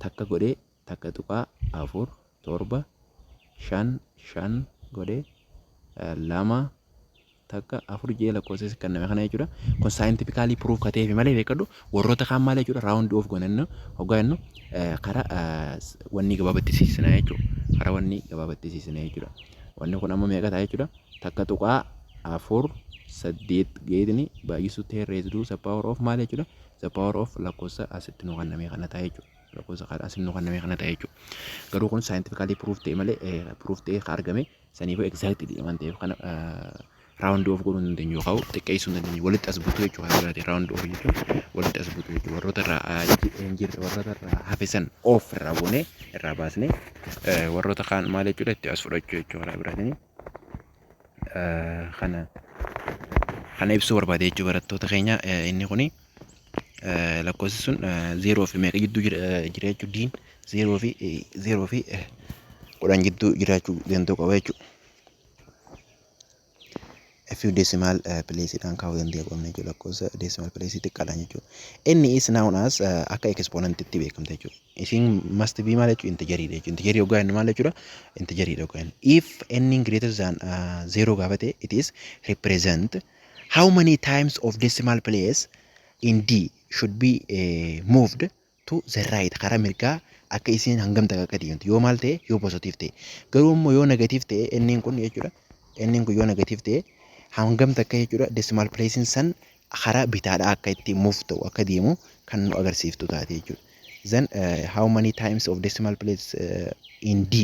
takka godhee takka tuqaa 4 7 5 5 godhee 2 takka 4 jee lakkoofsa kan nama kana jechuudha. Kun scientifically proof kateef malee beekadhu warroota kaan maal jechuudha round off goonannu hoggaannu karaa wanni gabaabattisiisna jechuudha. Karaa wanni gabaabattisiisna jechuudha. Wanni kun amma meeqa ta'a jechuudha. Takka tuqaa 4 8 geedni baay'isuu ta'e raised the power of maal jechuudha. The power of lakkoofsa asitti nu kanname kana ta'a jechuudha. Lakkoofsa karaa asitti nu kanname kana ta'a jechuudha. Garuu kun scientifically proof ta'e malee proof ta'e argame saniifuu exactly waan ta'eef kana round off goonuu dandeenyu yookaan xiqqeessuu dandeenyu walitti as butuu jechuudha. Round off jechuun walitti as butuu jechuudha. Warroota irraa hafisan off irraa goonee irraa baasnee warroota kaan maal jechuudha itti as fudhachuu jechuudha. Biraatanii kana ibsuu barbaade jechuudha barattoota keenya. Inni kuni lakkoofsi sun 0 fi meeqa jidduu jira jechuudha. Diin 0 fi 10 jidduu jiraachuu danda'u qaba jechuudha. A few decimal places dan kaawuu danda'u qabna jechuudha. Lakkoofsa decimal place xiqqaadhaan jechuudha. Inni is known as akka exponent itti beekamte jechuudha. Isin must be maal jechuudha integerii jechuudha. Integerii yoggaa inni maal jechuudha integerii yoggaa. If n greater than 0 gaafa ta'e it is represent how many times of decimal place in D should be moved to the right karaa mirgaa akka isiin hangam takka akka deemtu yoo maal ta'e yoo positive ta'e garuu immoo yoo negative ta'e inni kun jechuudha inni kun yoo negative ta'e hangam takka jechuudha decimal placein san karaa bitaadhaa akka itti move ta'u akka deemu kan nu agarsiiftu taate jechuudha. Then how many times of decimal place in D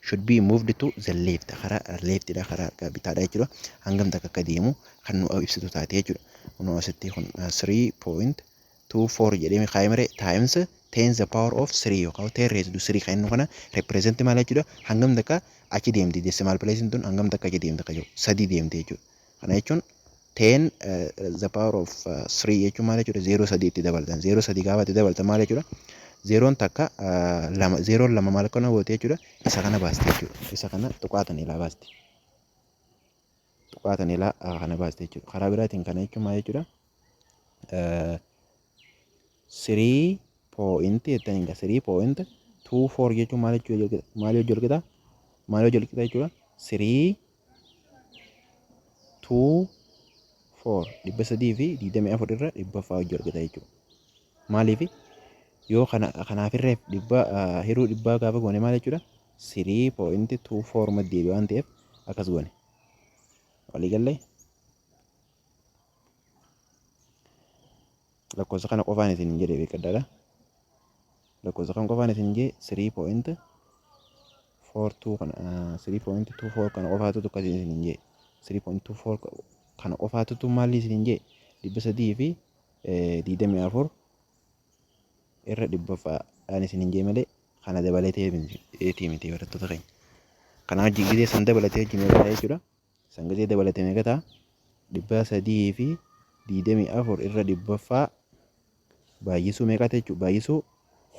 should be moved to the left karaa left dha karaa bitaadhaa jechuudha hangam takka akka deemu kan nu ibsitu taate jechuudha. Kun asitti kun 3.24 jedhee kaa'imare times 10 the power of 3 yookaan 10 raised to 3 kan inni kana represent maal jechuudha hangam takka achi deemti decimal place tun hangam takka achi deemti akka jiru sadii deemti jechuudha. Kana jechuun 10 the power of 3 jechuun maal jechuudha 0 sadii itti dabaltan 0 sadii gaafa itti dabaltan maal jechuudha 0 takka lama 0 lama maal kana goote jechuudha isa kana baasti jechuudha isa kana tuqaatan ilaa baasti tuqaatan ilaa kana baasti jechuudha karaa biraatiin kana jechuun maal jechuudha 3 point jettaniin 3.24 jechuun maal jechuudha maal hojjolkita jechuudha 3.24 dhibba sadii fi 24 irra dhibba fa'aa hojjolkita jechuudha. Maaliif yoo kanaaf irreef dhibba hiruu dhibbaa gaafa goone maal jechuudha 3.24 maddii waan ta'eef akkas goone walii galee lakkoofsa kana qofaan isin hin jedhee beekaddaadha. Lakkoofsa kan qofaan isin jee 3.42 kana 3.24 kana qofaatu tokko isin hin jee 3.24 kana qofaatu maalli isin jee dhibba sadii fi 24 irra dhibba fa'aan isin hin jee malee kana dabalatee miti barattoota keenya. Kana hojii gidee san dabalatee hojii meeqa ta'a jechuudha. San gidee dabalatee meeqa ta'a dhibba sadii fi 24 irra dhibba fa'a baay'isuu meeqa ta'e jechuudha baay'isuu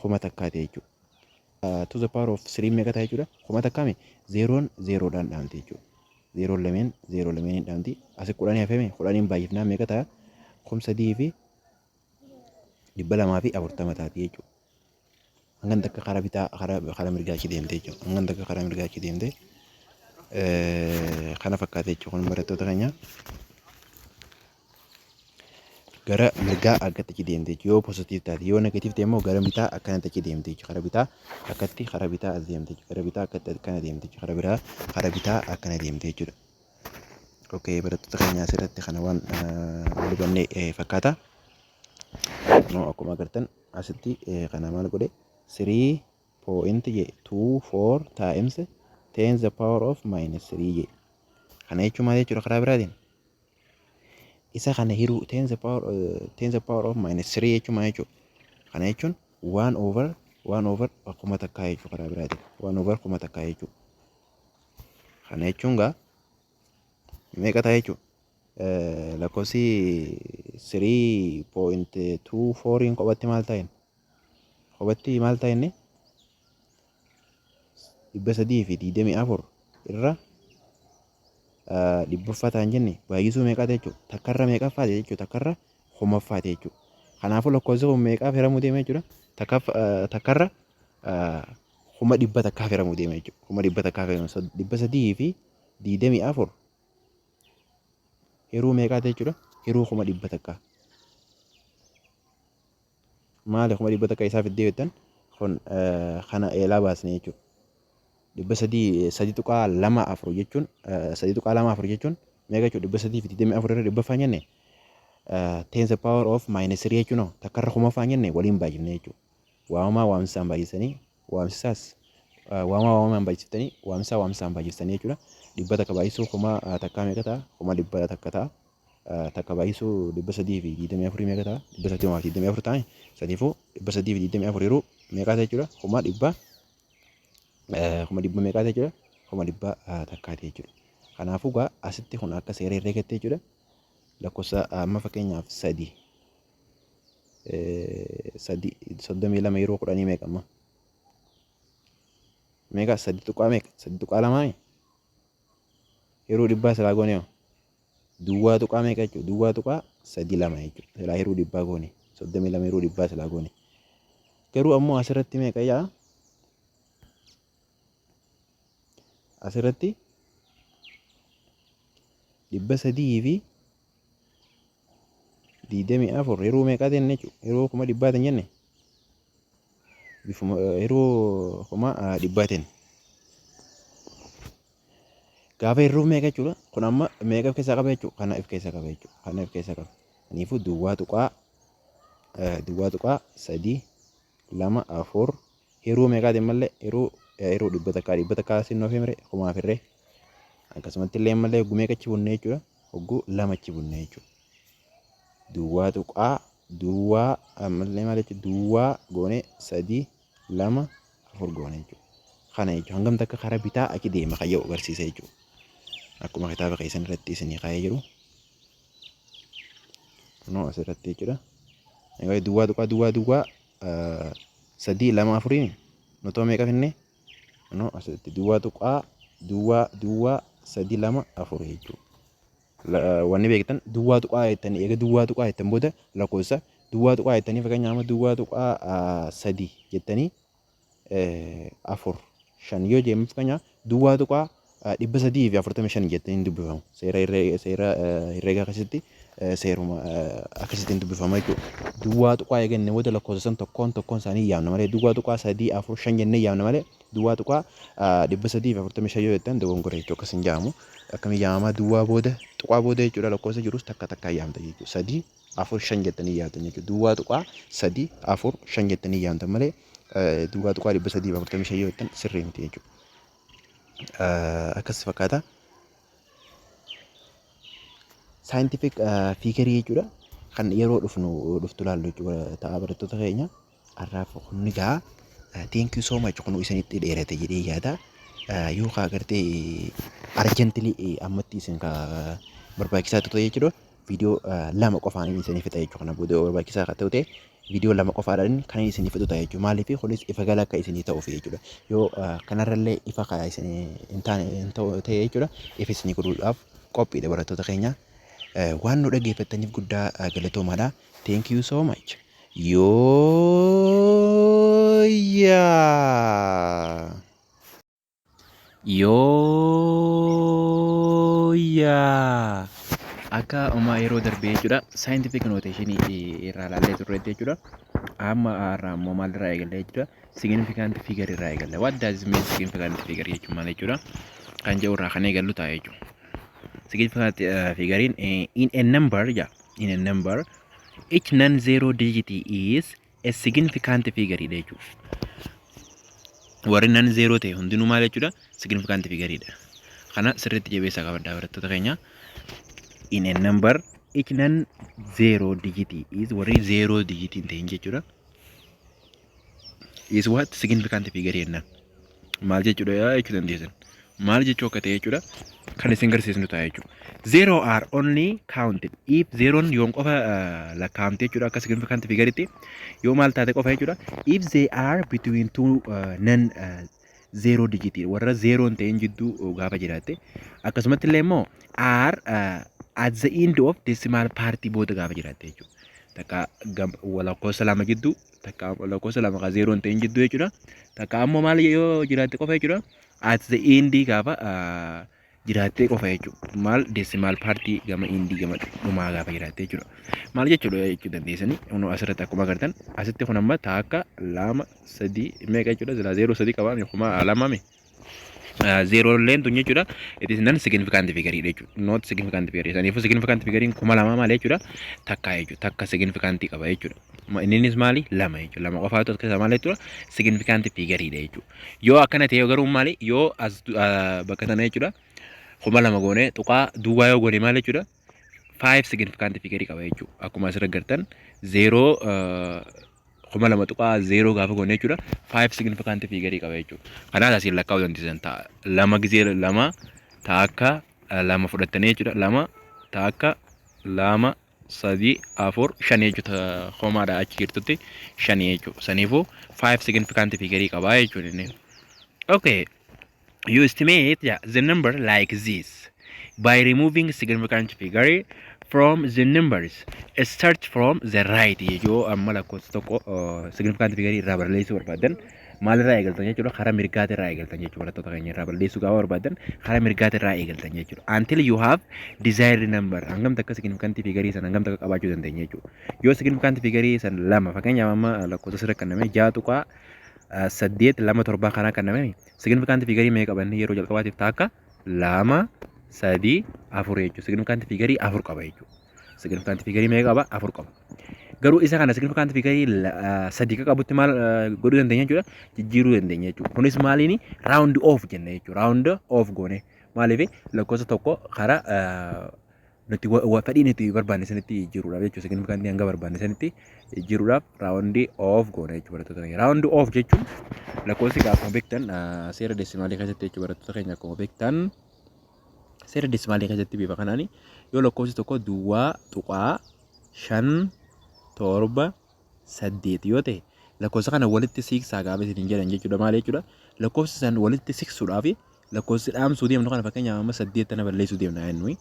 kuma takkaa ta'e jechuudha. To the power of 3 meeqa ta'e jechuudha kuma takkaame 0 0dhaan dhaamte jechuudha. 0 lameen 0 lameen dhaamti asi 10 hafame 10 baay'ifnaan meeqa ta'a kum sadii fi dhibba lamaa fi 40 taati jechuudha. Hangan takka karaa bitaa karaa mirgaa achi deemte jechuudha. Hangan takka karaa mirgaa achi deemte kana fakkaate jechuudha kun barattoota keenya. Gara mirgaa akkatti achi deemte jechuudha yoo positive taate yoo negative ta'e immoo gara bitaa akkanatti achi deemte jechuudha karaa bitaa akkatti karaa bitaa as deemte jechuudha karaa bitaa akkatti akkana deemte jechuudha karaa biraa karaa bitaa akkana deemte jechuudha. Okay barattoota keenya asirratti kana waan wal hubannee fakkaata. No akkuma agartan asitti kana maal godhe 3.24 times 10 the power of minus 3 je kana jechuun maal jechuudha karaa biraatiin isa kana hiruu 10 the power of minus 3 jechuun maal jechuudha kana jechuun 1 over akkuma takkaa jechuudha karaa biraatiin 1 over akkuma takkaa jechuudha kana jechuun gaa meeqa ta'a jechuudha lakkoofsi 3.24 qophatti maal ta'een qophatti maal ta'een dhibba sadii fi 24 irra dhibbaffaa ta'an jenne baay'isuu meeqaa ta'e jechuudha takkarra meeqaffaa ta'e jechuudha takkarra homaffaa ta'e jechuudha. Kanaafuu lakkoofsi kun meeqaaf hiramuu deema jechuudha takkarra kuma dhibba takkaaf hiramuu deema jechuudha kuma dhibba takkaaf hiramuu dhibba sadii fi 24 hiruu meeqaa ta'e jechuudha hiruu kuma dhibba takkaa maali kuma dhibba takkaa isaaf iddoo jettan kun kana eelaa baasne jechuudha. Dhibba sadii tuqaa lama afur jechuun sadii tuqaa lama afur jechuun meeqa jechuudha dhibba sadii fi 24 irra dhibba faan jenne 10 the power of minus 3 jechuun takkarra kuma faan jenne waliin baay'ifne jechuudha. Waamamaa waamsisaan baay'isanii waamsisaas waamamaa baay'isiftanii waamsisaan baay'isanii jechuudha. Dhibba takka baay'isuu kuma takkaa meeqa ta'a kuma dhibba takka ta'a takka baay'isuu dhibba sadii fi 24 meeqa ta'a dhibba sadii fi 24 ta'e sadiifuu dhibba sadii fi 24 yeroo meeqa ta'a jechuudha kuma dhibba meeqa ta'e jechuudha kuma dhibba takkaa ta'e jechuudha. Kanaafuu gaa asitti kun akka seera herreegatte jechuudha lakkoofsa amma fakkeenyaaf 3 32 yeroo 10 meeqa amma meeqa 3 tuqaa meeqa 3 tuqaa lamaa yeroo dhibbaa silaa goone duwwaa tuqaa meeqa jechuudha duwwaa tuqaa 32 jechuudha silaa yeroo dhibbaa goone 32 yeroo dhibbaa silaa goone garuu ammoo asirratti meeqa yaa asirratti dhibba sadii fi 24 yeroo meeqa ta'e jechuudha yeroo kuma dhibbaa ta'e jenne bifuma yeroo kuma dhibbaatiin gaafa hirruu meeqa jechuudha. Kun amma meeqa of keessaa qaba jechuudha. Kana of keessaa qaba jechuudha. Kana of keessaa qaba. Kanaafuu duwwaa tuqaa sadii lama afur hirruu meeqaatiin malee hirruu dhibba takkaa sinnoo fi miree kumaaf irree akkasumatti illee malee hogguu meeqa achi bunnee jechuudha. Hogguu lama achi bunnee jechuudha. Duwwaa tuqaa duwwaa ammallee maal jechuudha. Duwwaa goonee sadii lama afur goonee jechuudha. Kana jechuudha. Hangam takka karaa bitaa achi deema kayyoo agarsiisa jechuudha. Akkuma kitaaba keessan irratti isinii kaa'ee jiru. Kunoo asirratti jechuudha. Duwwaa tuqaa duwwaa sadii lama afuriin nutoo meeqa finne? Kunoo asirratti duwwaa tuqaa duwwaa sadii lama afur jechuudha. Wanni beektan duwwaa tuqaa jettanii eega duwwaa tuqaa jettan booda lakkoofsa duwwaa tuqaa jettanii fakkeenyaaf duwwaa tuqaa sadii jettanii afur shan yoo jennu fakkeenyaaf duwwaa tuqaa dhibba sadii fi 45 jettanii dubbifamu. Seera herreegaa keessatti seeruma akkasittiin dubbifama jechuudha. Duwwaa tuqaa eegannee booda lakkoofsa san tokkoon isaanii yaamna malee duwwaa tuqaa sadii afur shan jennee yaamna malee duwwaa tuqaa dhibba sadii fi 45 yoo jettan dogongora jechuudha. Akkasiin jaamu akkamiin yaamamaa duwwaa booda tuqaa booda jechuudha. Lakkoofsa jirus takka takkaa yaamta jechuudha. Sadii afur shan jettanii yaamtan jechuudha. Duwwaa tuqaa sadii afur shan jettanii yaamtan malee duwwaa tuqaa dhibba sadii fi 45 yoo jettan sirrii miti jechuudha. Akkas fakkaata. Scientific figure jechuudha. Kan yeroo dhuftu laallu jechuudha. Ta'a barattoota keenya har'aaf kun egaa thank you so much kun isinitti dheerate jedhee yaada. Yoo agartee argentilii ammatti isin ka barbaachisaa ta'e jechuudha. Viidiyoo lama qofaan isiniif fixa jechuudha. Kana booda barbaachisaa ta'e viidiyoo lama qofaadhaan kan isinii fixu ta'a jechuudha. Maaliif kunis ifa gala akka isinii ta'uuf jechuudha. Yoo kanarrallee ifa kan isinii hin taane ta'e jechuudha. Ifa isinii godhuudhaaf qophiidha barattoota keenya. Waan nu dhaggeeffattaniif guddaa galatoomaadha. Thank you so much. Yooyaa akka uumaa yeroo darbee jechuudha. Scientific notation irraa ilaallee turreetti jechuudha. Amma har'a ammoo maalirraa eegalle jechuudha. Significant figure irraa eegalle. What does mean significant figure jechuun maal jechuudha? Kan jedhu irraa kan eegallu ta'a jechuudha. Significant figure in a number, in a number, each non-zero digit is a significant figure jechuudha. Warri non-zero ta'e hundinuu maal jechuudha? Significant figure dha. Kana sirriitti jabeessaa qabadhaa barattoota keenya. In a number, each non-zero digit is warri zero digit hin ta'in jechuudha. Is what? Significant figure jennaan. Maal jechuudha jechuu dandeessan. Maal jechuu akka ta'e jechuudha. Kan isin garsiisnu ta'a jechuudha. Zero are only counted if zeroon yoom qofa lakkaa'amte jechuudha. Akka significant figure itti yoo maal taate qofa jechuudha. If they are between two non zero digit warra zeroon ta'in jidduu gaafa jiraatte akkasumatti illee immoo are at the end of decimal party booda gaafa jiraatte jechuudha. Takka lakkoofsa lama jidduu takka lakkoofsa lama ka zeroon ta'in jidduu jechuudha. Takka ammoo maal yoo jiraatte qofa jechuudha. At the end gaafa jiraattee qofa jechuudha. Maal decimal party gama indi gama dhumaa gaafa jiraatte jechuudha. Maal jechuudha jechuu dandeessanii asirratti akkuma agartan asitti kun amma takka lama sadii meeqa jechuudha. Zero sadii qabaan akkuma lamame. Zero leen tun jechuudha. It is non significant figure jechuudha. Not significant figure. Saniifuu significant figure kuma lama maal jechuudha. Takka jechuudha. Takka significant qaba jechuudha. Innis maali? Lama jechuudha. Lama qofaatu as keessa maal jechuudha? Significant figure jechuudha. Yoo akkana ta'e garuu maali? Yoo as bakka sana jechuudha. Kuma lama goone tuqaa duwwaa yoo goone maal jechuudha? 5 significant figure qaba jechuudha. Akkuma asirra agartan 0 kuma lama tuqaa 0 gaafa goone jechuudha. 5 significant figure qaba jechuudha. Kanaaf asiin lakkaa'uu dandeessan ta'a. Lama gizee lama takka lama fudhattanii jechuudha. Lama takka lama sadii afur shan jechuudha. Homaadha achi jirtutti shan jechuudha. Saniifuu 5 significant figure qaba jechuudha. Okay. You estimate the number like this by removing significant figure from the numbers. Start from the right. Yoo amma lakkoofsa tokko significant figure irraa balleessuu barbaadan maal irraa eegaltan jechuudha. Karaa mirgaati irraa eegaltan jechuudha. Barattoota keenya irraa balleessuu gaafa barbaadan karaa mirgaati irraa eegaltan jechuudha. Until you have desired number. Hangam takka significant figure san hangam takka qabaachuu dandeenya jechuudha. Yoo significant figure san lama fakkeenyaaf amma lakkoofsa sirra kanname 6 tuqaa saddeet lama torba kana kanname significant figure meeqa qabanne yeroo jalqabaatiif takka lama sadii afur jechuudha. Significant figure afur qaba jechuudha. Significant figure meeqa qaba? Afur qaba. Garuu isa kana significant figure sadii ka qabutti maal godhuu dandeenya jechuudha. Jijjiiruu dandeenya jechuudha. Kunis maaliini round off jenna jechuudha. Round off goone maaliif lakkoofsa tokko karaa nuti fedhii nuti barbaanne sanitti jijjiiruudhaaf jechuudha. Significant hanga barbaanne sanitti jijjiiruudhaaf round off goone jechuudha barattoota keenya. Round off jechuun lakkoofsi akkuma beektan seera deesimaalii keessatti jechuudha barattoota keenya akkuma beektan seera deesimaalii keessatti bifa kanaani yoo lakkoofsi tokko duwwaa tuqaa 5 7 8 yoo ta'e lakkoofsa kana walitti siqsaa gaafa isin jedhan jechuudha maal jechuudha lakkoofsi san walitti siqsuudhaaf lakkoofsi dhaamsuu deemnu kana fakkeenyaaf amma 8 tana balleessuu deemna jennu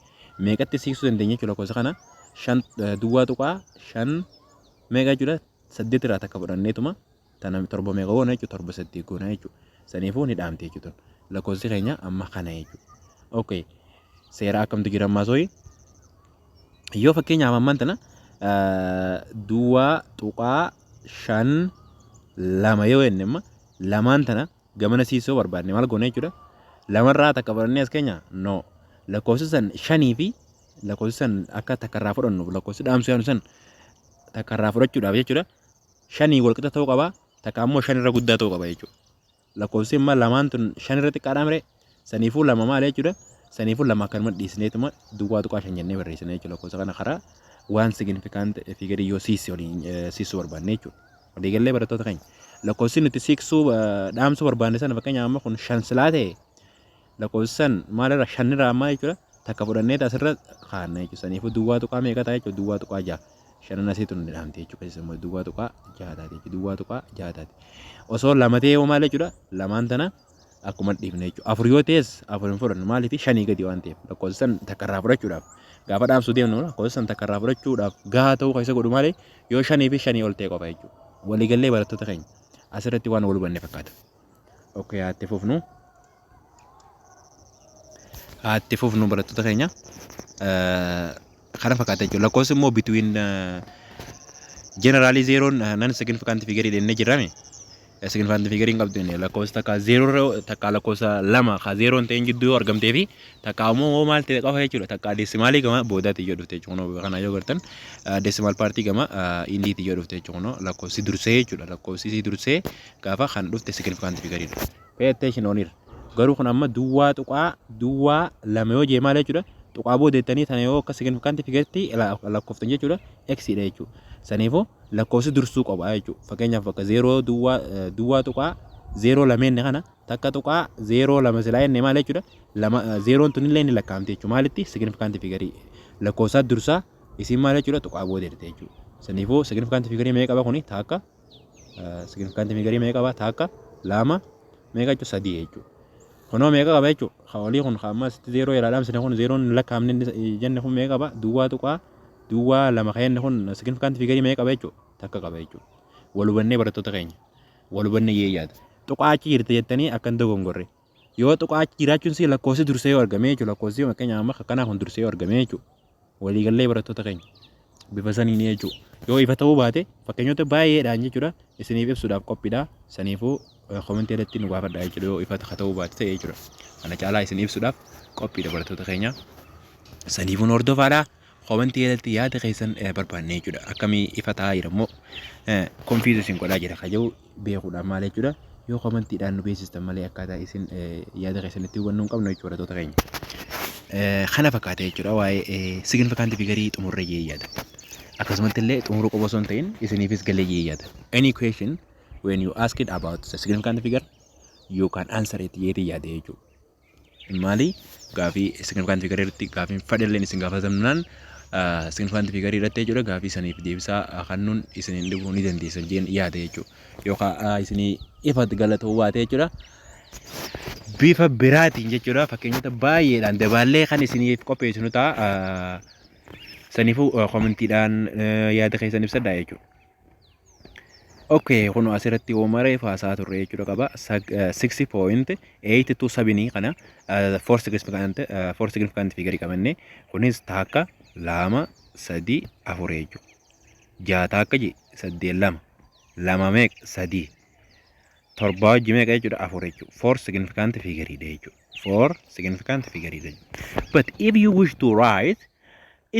meeqatti siqsuu dandeenya jechuudha lakkoofsa kana 5 duwwaa tuqaa 5 meeqa jechuudha 8 irraa takka fudhanneetuma tana 7 meeqa goona jechuudha 7 8 goona jechuudha saniifuu ni dhaamte jechuudha lakkoofsi keenya amma kana jechuudha okay seera akkamtu jira ammaasooyi yoo fakkeenyaaf ammaan tana duwwaa tuqaa 5 lama yoo jenne amma lamaan tana gamana siisoo barbaadne maal goona jechuudha lamarraa takka fudhannee as keenya no lakkoofsi san 5 fi lakkoofsi san akka takkarraa fudhannu lakkoofsi dhaamsuu yaanu san takkarraa fudhachuudhaaf jechuudha 5 wal qixa ta'uu qaba takka ammoo 5 irra guddaa ta'uu qaba jechuudha lakkoofsi imma lamaan tun 5 irratti xiqqaadhaamre saniifuu lama maal jechuudha saniifuu lama akkanuma dhiisneetuma duwwaa tuqaa 5 jennee barreessine jechuudha lakkoofsa kana karaa waan significant figure yoo siisuu barbaanne jechuudha. Waliigallee barattoota keenya lakkoofsi nuti siqsuu dhaamsuu barbaanne sana fakkeenyaaf amma kun 5 silaa ta'e lakkoofsi san maalirra 5 irraa amma jechuudha takka fudhannee asirra kaa'anna jechuudha. Saniifuu duwwaa tuqaa meeqa ta'a jechuudha duwwaa tuqaa 6 shanan asiitu ni dhaamte jechuudha. Duwwaa tuqaa 6 taate jechuudha duwwaa tuqaa 6 taate. Osoo lama ta'ee maal jechuudha lamaan tana akkuma dhiifne jechuudha. Afur yoo ta'es afur hin fudhannu maaliif 5 gadi waan ta'eef lakkoofsi san takkarraa fudhachuudhaaf gaafa dhaamsuu deemnu lakkoofsi san takkarraa fudhachuudhaaf gahaa ta'uu keessa godhu malee yoo 5 fi 5 ol ta'e qofa jechuudha. Waliigallee barattoota keenya asirratti waan wal hubanne fakkaata. Okay haa itti fufnu barattoota keenya kana fakkaata jechuudha. Lakkoofsi immoo between generally zeroon non significant figure jennee jirame significant figure hin qabdu lakkoofsa takka 0 takka lakkoofsa 2 ka 0 ta'een jidduu argamtee fi takka ammoo maal ta'e qofa jechuudha takka desimaalii gama boodaatti yoo dhufte jechuudha kana yoo gartan desimal partii gama indiitti yoo dhufte jechuudha lakkoofsi dursee jechuudha lakkoofsi dursee gaafa kan dhufte significant figure dha pay attention on it garuu kun amma duwwaa tuqaa duwwaa lama yoo jee maal jechuudha tuqaa boodeettanii tana yoo akka significant figuretti lakkooftan jechuudha x dha jechuudha saniifuu lakkoofsi dursuu qaba jechuudha fakkeenyaaf bakka 0 duwwaa tuqaa 0 lameen kana takka tuqaa 0 lama silaa jenne maal jechuudha lama 0 tun illee ni lakkaa'amte jechuudha maalitti significant figure lakkoofsa dursaa isin maal jechuudha tuqaa boodeette jechuudha saniifuu significant figure meeqa qaba kuni takka significant figure meeqa qaba takka lama meeqa jechuudha sadii jechuudha kunoo meeqa qaba jechuudha hawalii kun amma 0 ilaalaam sine kun 0 lakkaa'amne jenne kun meeqa qaba duwwaa tuqaa duwwaa lama kenne kun significant figure meeqa qaba jechuudha takka qaba jechuudha wal hubannee barattoota keenya wal hubannee yaada tuqaa achi jirte jettanii akkan dogongorre yoo tuqaa achi jiraachuun si lakkoofsi dursee yoo argame jechuudha lakkoofsi fakkeenyaaf amma akkanaa kun dursee yoo argame jechuudha waliigallee barattoota keenya bifa saniin jechuudha yoo ifa ta'uu baate fakkeenyota baay'eedhaan jechuudha isiniif ibsuudhaaf qophiidha saniifuu komentii irratti nu gaafadhaa jechuudha yoo ifa ta'uu baate ta'e jechuudha kana caalaa isin ibsuudhaaf qophiidha barattoota keenya saniifuu hordofaadhaa komentii irratti yaada keessan barbaanne jechuudha akkamii ifa ta'aa jira immoo konfiiziyoon godhaa jira kaja'u beekuudhaan maal jechuudha yoo komentiidhaan nu beeksistan malee akkaataa isin yaada keessanitti hubannuu hin qabnu jechuudha barattoota keenya kana fakkaata jechuudha waa'ee significant figure xumurree yaada akkasumatti illee xumuruu qofa osoo hin ta'in isiniifis galee yaada any question when you ask it about the significant figure you can answer it yaada jechuudha maali gaafii significant figure irratti gaafii fadhalleen isin gaafatamnaan significant figure irratti jechuudha gaafii saniif deebisaa kannuun isiniin dhibuu ni dandeessan jeen yaada jechuudha yookaan isinii ifat galatoo baate jechuudha bifa biraatiin jechuudha fakkeenyota baay'eedhaan dabaallee kan isiniif qopheessinu ta'a saniifuu komentiidhaan yaada keessan ibsadhaa jechuudha. Okay, kun asirratti oomaree faasaa turre jechuudha qaba 6.827 kana for significant figure qabanne kunis takka lama sadii afur jechuudha. Jaha takka je saddeet lama meeqa sadii torba wajji meeqa jechuudha? Afur jechuudha. 4 significant figure jechuudha. 4 significant figure jechuudha. But if you wish to write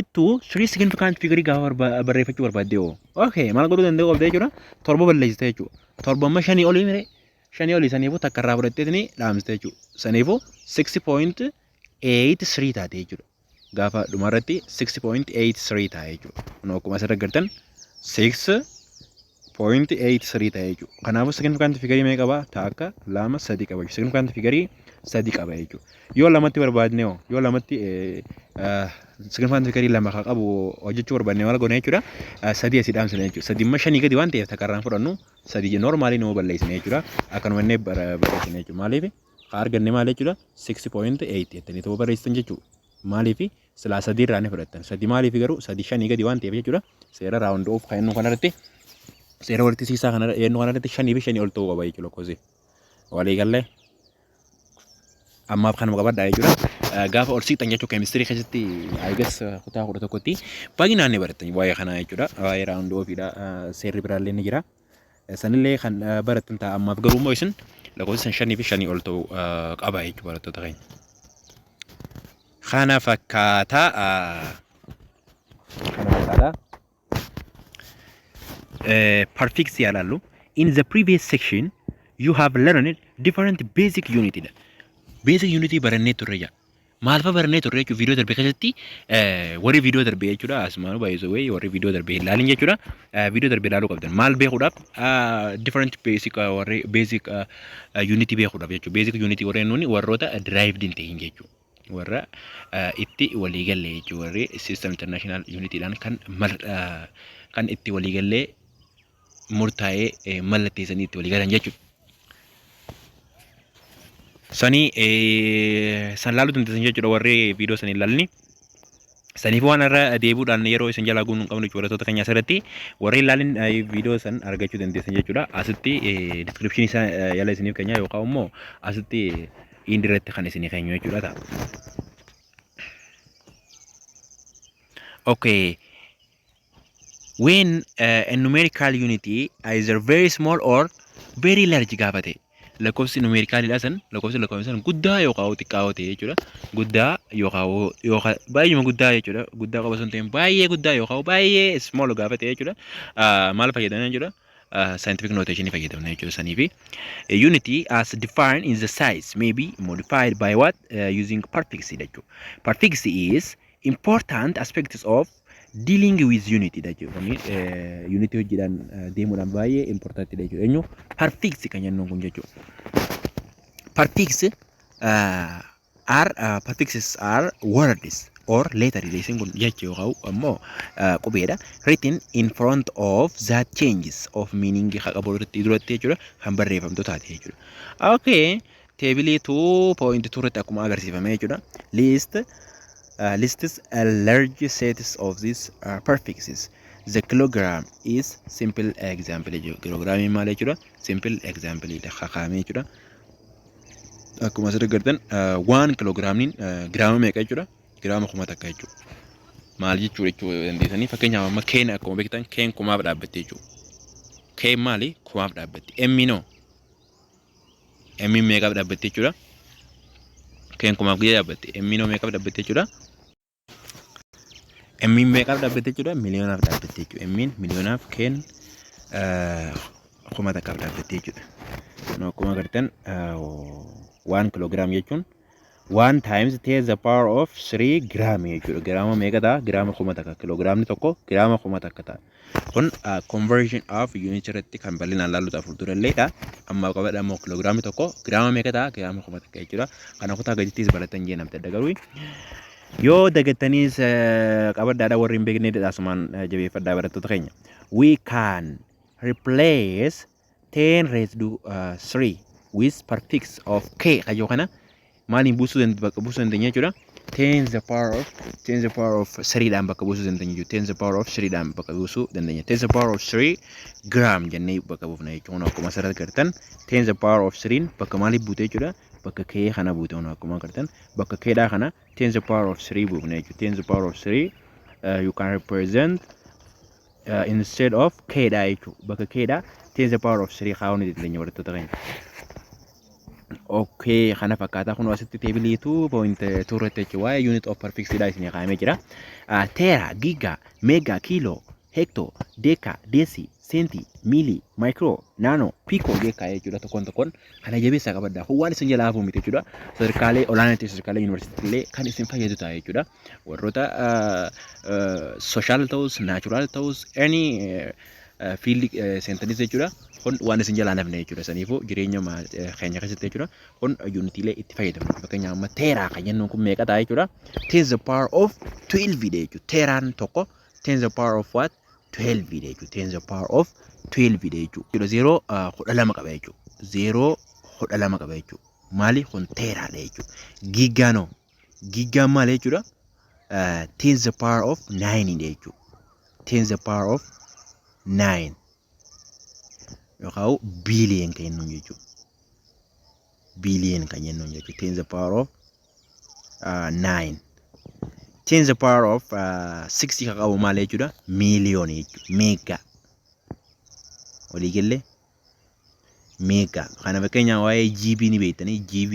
it to 3 significant figure gaafa barreeffachuu barbaadde oo. Okay, maal godhuu danda'u qabda jechuudha. Torba balleessite jechuudha. Torba amma shanii olii mire shanii olii saniifuu takka irraa fudhatteetini dhaamsite jechuudha. Saniifuu 6.83 taate jechuudha. Gaafa dhumarratti 6.83 taate jechuudha. Kun akkuma asirra agartan 6.83 ta'ee jechuudha. Kanaafuu significant figure meeqa qaba? Takka, lama, sadi qaba jechuudha. Significant figure sadi qaba jechuudha. Yoo lamatti barbaadne yoo lamatti significant figure lama haa qabu hojjechuu barbaadne maal goone jechuudha. Sadi asii dhaamsine jechuudha. Sadi immoo shanii gadi waan ta'eef takka irraan fudhannu sadi normaalii nama balleessine jechuudha. Akkanuma inni barreessine jechuudha. Maaliif haa arganne maal jechuudha? 6.8 jettanii ta'uu barreessitan jechuudha. Maaliif silaa sadi irraa ni fudhattan. Sadi maaliif garuu sadi shanii gadi waan ta'eef jechuudha. Seera raawund oof kan inni kanarratti seera walitti siisaa kana yennu kanarratti shanii fi shanii ol ta'uu qaba jechuudha kozi. Walii galee ammaaf kanuma qabadhaa jechuudha. Gaafa ol siqxan jechuudha keemistirii keessatti aygas kutaa 11tti baay'inaan ni barattan waa'ee kanaa jechuudha. Waa'ee raawund oofiidha. Seerri biraallee ni jira. Sanillee kan barattan ta'a ammaaf garuu immoo isin lakkoofsa shanii fi shanii ol ta'uu qaba jechuudha barattoota keenya. Kana fakkaataa perfect yalalu. In the previous section, you have learned different basic unity. Basic unity barannee turre jaa. Maal fa barannee turre jechuun viidiyoo darbee keessatti warri viidiyoo darbee jechuudha. Asumaan baay'isoo wayii warri viidiyoo darbee ilaalin jechuudha. Viidiyoo darbee ilaaluu qabdan. Maal beekuudhaaf different basic warri basic unity beekuudhaaf jechuudha. Basic unity warreen nuuni warroota derived hin ta'in jechuudha. Warra itti waliigallee jechuudha. Warri system international unity dhaan kan itti waliigallee murtaa'ee mallatteessanii itti walii galan jechuudha. Sanii san laaluu dandeessan jechuudha warri viidiyoo san ilaalni. Saniif waan irra deebuudhaan yeroo isin jalaa guutuu hin qabnu jechuudha barattoota keenya asirratti warri ilaalin viidiyoo san argachuu dandeessan jechuudha. Asitti description isaa yala isiniif keenya yookaan immoo asitti indirectly kan isinii keenyu jechuudha ta'a. Okay. When a numerical unity is either very small or very large gaafate lakkoofsi numerical san lakkoofsi guddaa yookaan xiqqaa ta'e jechuudha. Guddaa yookaan baay'ee guddaa jechuudha. Guddaa qaba sun ta'e baay'ee guddaa yookaan baay'ee small gaafate jechuudha. Maal fayyadamna jechuudha? Scientific notation fayyadamna jechuudha saniifi. Unity as defined in the size may be modified by what? Using prefix jechuudha. Prefix is important aspects of dealing with unity jechuudha. Unity hojiidhaan deemuudhaan baay'ee important jechuudha. Eenyu prefix kan jennuun kun jechuudha. Prefixes are words or letters kun jechuudha ammoo qubeedha. Written in front of that changes of meaning qabu duratti jechuudha kan barreeffamtu taate jechuudha. Okay, teebilii 2.2 irratti akkuma agarsiifame jechuudha. Lists a large set of these prefixes. The kilogram is simple example. Kilogram maal jechuudha? Simple example. Khakame jechuudha. Akkuma asirratti agartan 1 kilogiraamiin giraama meeqa jechuudha? Giraama 1000 takka jechuudha. Maal jechuudha dandeessanii fakkeenyaaf amma keen akkuma beektan keen 1000 dhaabbattee jechuudha. Keen maali? 1000 dhaabbatte. Emmi noo? Emmi meeqa dhaabbattee jechuudha? Keen 1000 guyyaa dhaabbatte. Emmi noo meeqa dhaabbattee jechuudha? Emmi meeqa dhaabbattee jechuudha? Miliyoonaaf dhaabbattee jechuudha. Emmiin miliyoonaaf keen 1000 takka dhaabbattee jechuudha. Akkuma agartan 1 kilogram jechuun 1 times 10 the power of 3 gram jechuudha. Giraama meeqa ta'a? Giraama 1000 takka. Kiloogiraamni tokko giraama 1000 takka ta'a. Kun conversion of unit irratti kan bal'inaan laalluudhaaf fuulduralleedha. Amma qabadha immoo kiloogiraamni tokko giraama meeqa ta'a? Giraama 1000 takka jechuudha. Kana kutaa gadiittis baratan jeenamte dagaruu. Yoo dagattaniis qabadhaadha warri hin beeknedha asumaan jabeeffadhaa barattoota keenya. We can replace 10 raised to 3 with prefix of k kayo kana maaliin buusuu dandeenya jechuudha. 10 the power of 3 dhaan bakka buusuu dandeenya jechuudha. 10 the power of 3 dhaan bakka buusuu dandeenya. 10 the power of 3 gram jennee bakka buufna jechuudha. Akkuma asirratti agartan 10 the power of 3 bakka maaliif buute jechuudha. Bakka k kana buute akkuma agartan bakka k dhaa kana 10 the power of 3 buufna jechuudha. 10 the power of 3 you can represent instead of k dhaa jechuudha. Bakka k dhaa 10 the power of 3 kaawwan itti barattoota keenya. Okay, kana fakkaata kun asitti teebilii 2.2 irratti jechuudha. Waa'ee unit of perfect dha isin kaa'amee jira. Tera, giga, mega, kilo, hecto, deka, desi, senti, mili, micro, nano, pico jechuudha jechuudha tokkoon kana jabeessaa qabadda. Waan isin jalaa hafu miti jechuudha. Sadarkaalee olaanaatti sadarkaalee yuunivarsiitiilee kan isin fayyadu ta'a jechuudha. Warroota social ta'us, natural ta'us, any field sentence jechuudha. Kun waan isin jalaa nafne jechuudha. Saniifuu jireenya keenya keessatti jechuudha. Kun unitiilee itti fayyadamnu. Fakkeenyaaf amma teeraa kan jennuun kun meeqa ta'a jechuudha. 10 the power of 12 jechuudha. Teeraan tokko 10 the power of what? 12 jechuudha. 10 the power of 12 jechuudha. 0 12 qaba jechuudha. 0 12 qaba jechuudha. Maali kun teeraadha jechuudha. Gigaano. Gigaan maali jechuudha? 10 the power of 9 jechuudha. 10 the power of 9. Yookaan billion kan jennuun jechuudha. Billion kan jennuun jechuudha. 10 the power of 9. 10 the power of 60 kan qabu maal jechuudha? Million jechuudha. Mega. Walii galee mega. Kana fakkeenyaaf waa'ee GB ni beektanii GB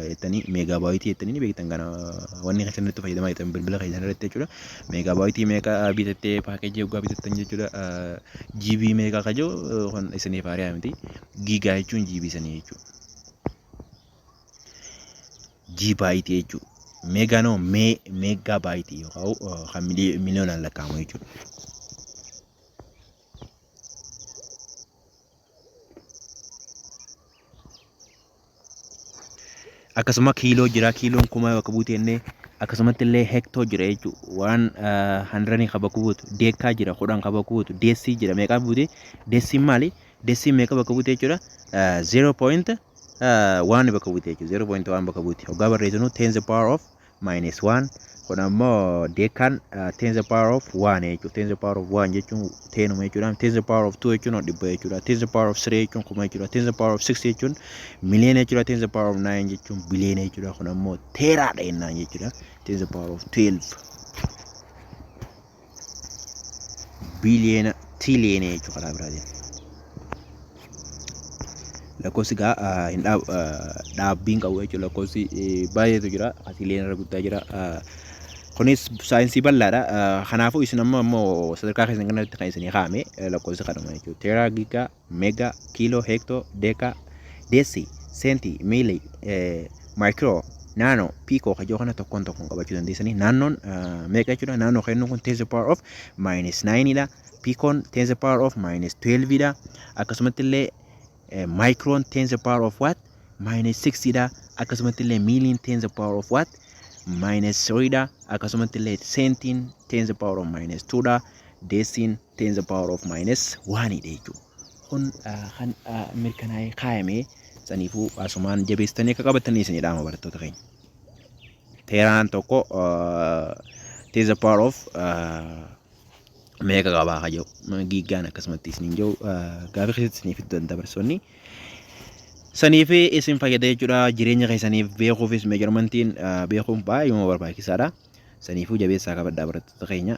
jettanii meegaabaaytii jettanii ni beektan kana wanni keessatti fayyadamaa jettanii bilbila keessan irratti jechuudha. Meegaabaaytii meeqa bitattee paakeejii waggaa bitattan jechuudha. GB meeqa kajoo kan isiniif haariyaa miti. Gigaa jechuun GB sanii jechuudha. Gigabaaytii jechuudha. Meegaa noo meegaabaaytii yookaan kan miliyoonaan lakkaa'amu jechuudha. Akkasuma kiiloo jira, kiiloon kuma bakka buutee inni akkasumatti illee hektoo jira jechuudha. Waan 100 qaba kubuutu, deekaa jira, 10 qaba kubuutu, deessii jira, meeqa buutee? Deessiin maali? Deessiin meeqa bakka buutee jechuudha? 0.1 bakka buutee jechuudha. 0.1 bakka buutee. Hoggaa barreessinu 10 the power of -1. Kun ammoo deekaan 10 the power of 1 jechuudha. 10 the power of 1 jechuun 10 jechuudha. 10 the power of 2 jechuun 100 jechuudha. 10 the power of 3 jechuun 1000 jechuudha. 10 the power of 6 jechuun miliyoona jechuudha. 10 the power of 9 jechuun biliyoona jechuudha. Kun ammoo teeraadha jennaan jechuudha. 10 the power of 12 biliyoona tiliyoona jechuudha karaa biraatiin. Lakkoofsi gaa hin dhaabbiin qabu jechuudha. Lakkoofsi baay'eetu jira. Tiliyoona irra guddaa jira. Kunis saayinsii bal'aadha. Kanaafuu isin ammoo sadarkaa keessan kanatti kan isin kaa'ame lakkoofsi kanuma jechuudha. Teeraa, gigaa, meegaa, kiiloo, hektoo, deekaa, deesii, seentii, miilii, maayikiroo, naanoo, piikoo kajoo kana tokkoon qabachuu dandeessanii. Naannoon meeqa jechuudha? Naannoo kennuun kun 10 the power of -9 dha. Piikoon 10 the power of -12 dha. Akkasumatti illee maayikiroon 10 the power of what? -6 dha. Akkasumatti illee miiliin 10 the power of what? -3 dha. Akkasumatti illee sentiin 10 the power of -2 dha. Deesiin 10 the power of -1 dha jechuudha. Kun kan mirkanaa'ee kaa'ame saniifuu asumaan jabeessitanii akka qabatanii isin jedhama barattoota keenya. Teeraan tokko 10 the power of meeqa qabaa kajoo gigaan akkasumatti isin jiru gaafa keessatti isiniif itti dabarsoonni. Saniif isin fayyada jechuudha. Jireenya keessaniif beekuufis meejarmantiin beekuun baay'ee barbaachisaadha. Saniifuu jabeessaa qabadhaa barattoota keenya.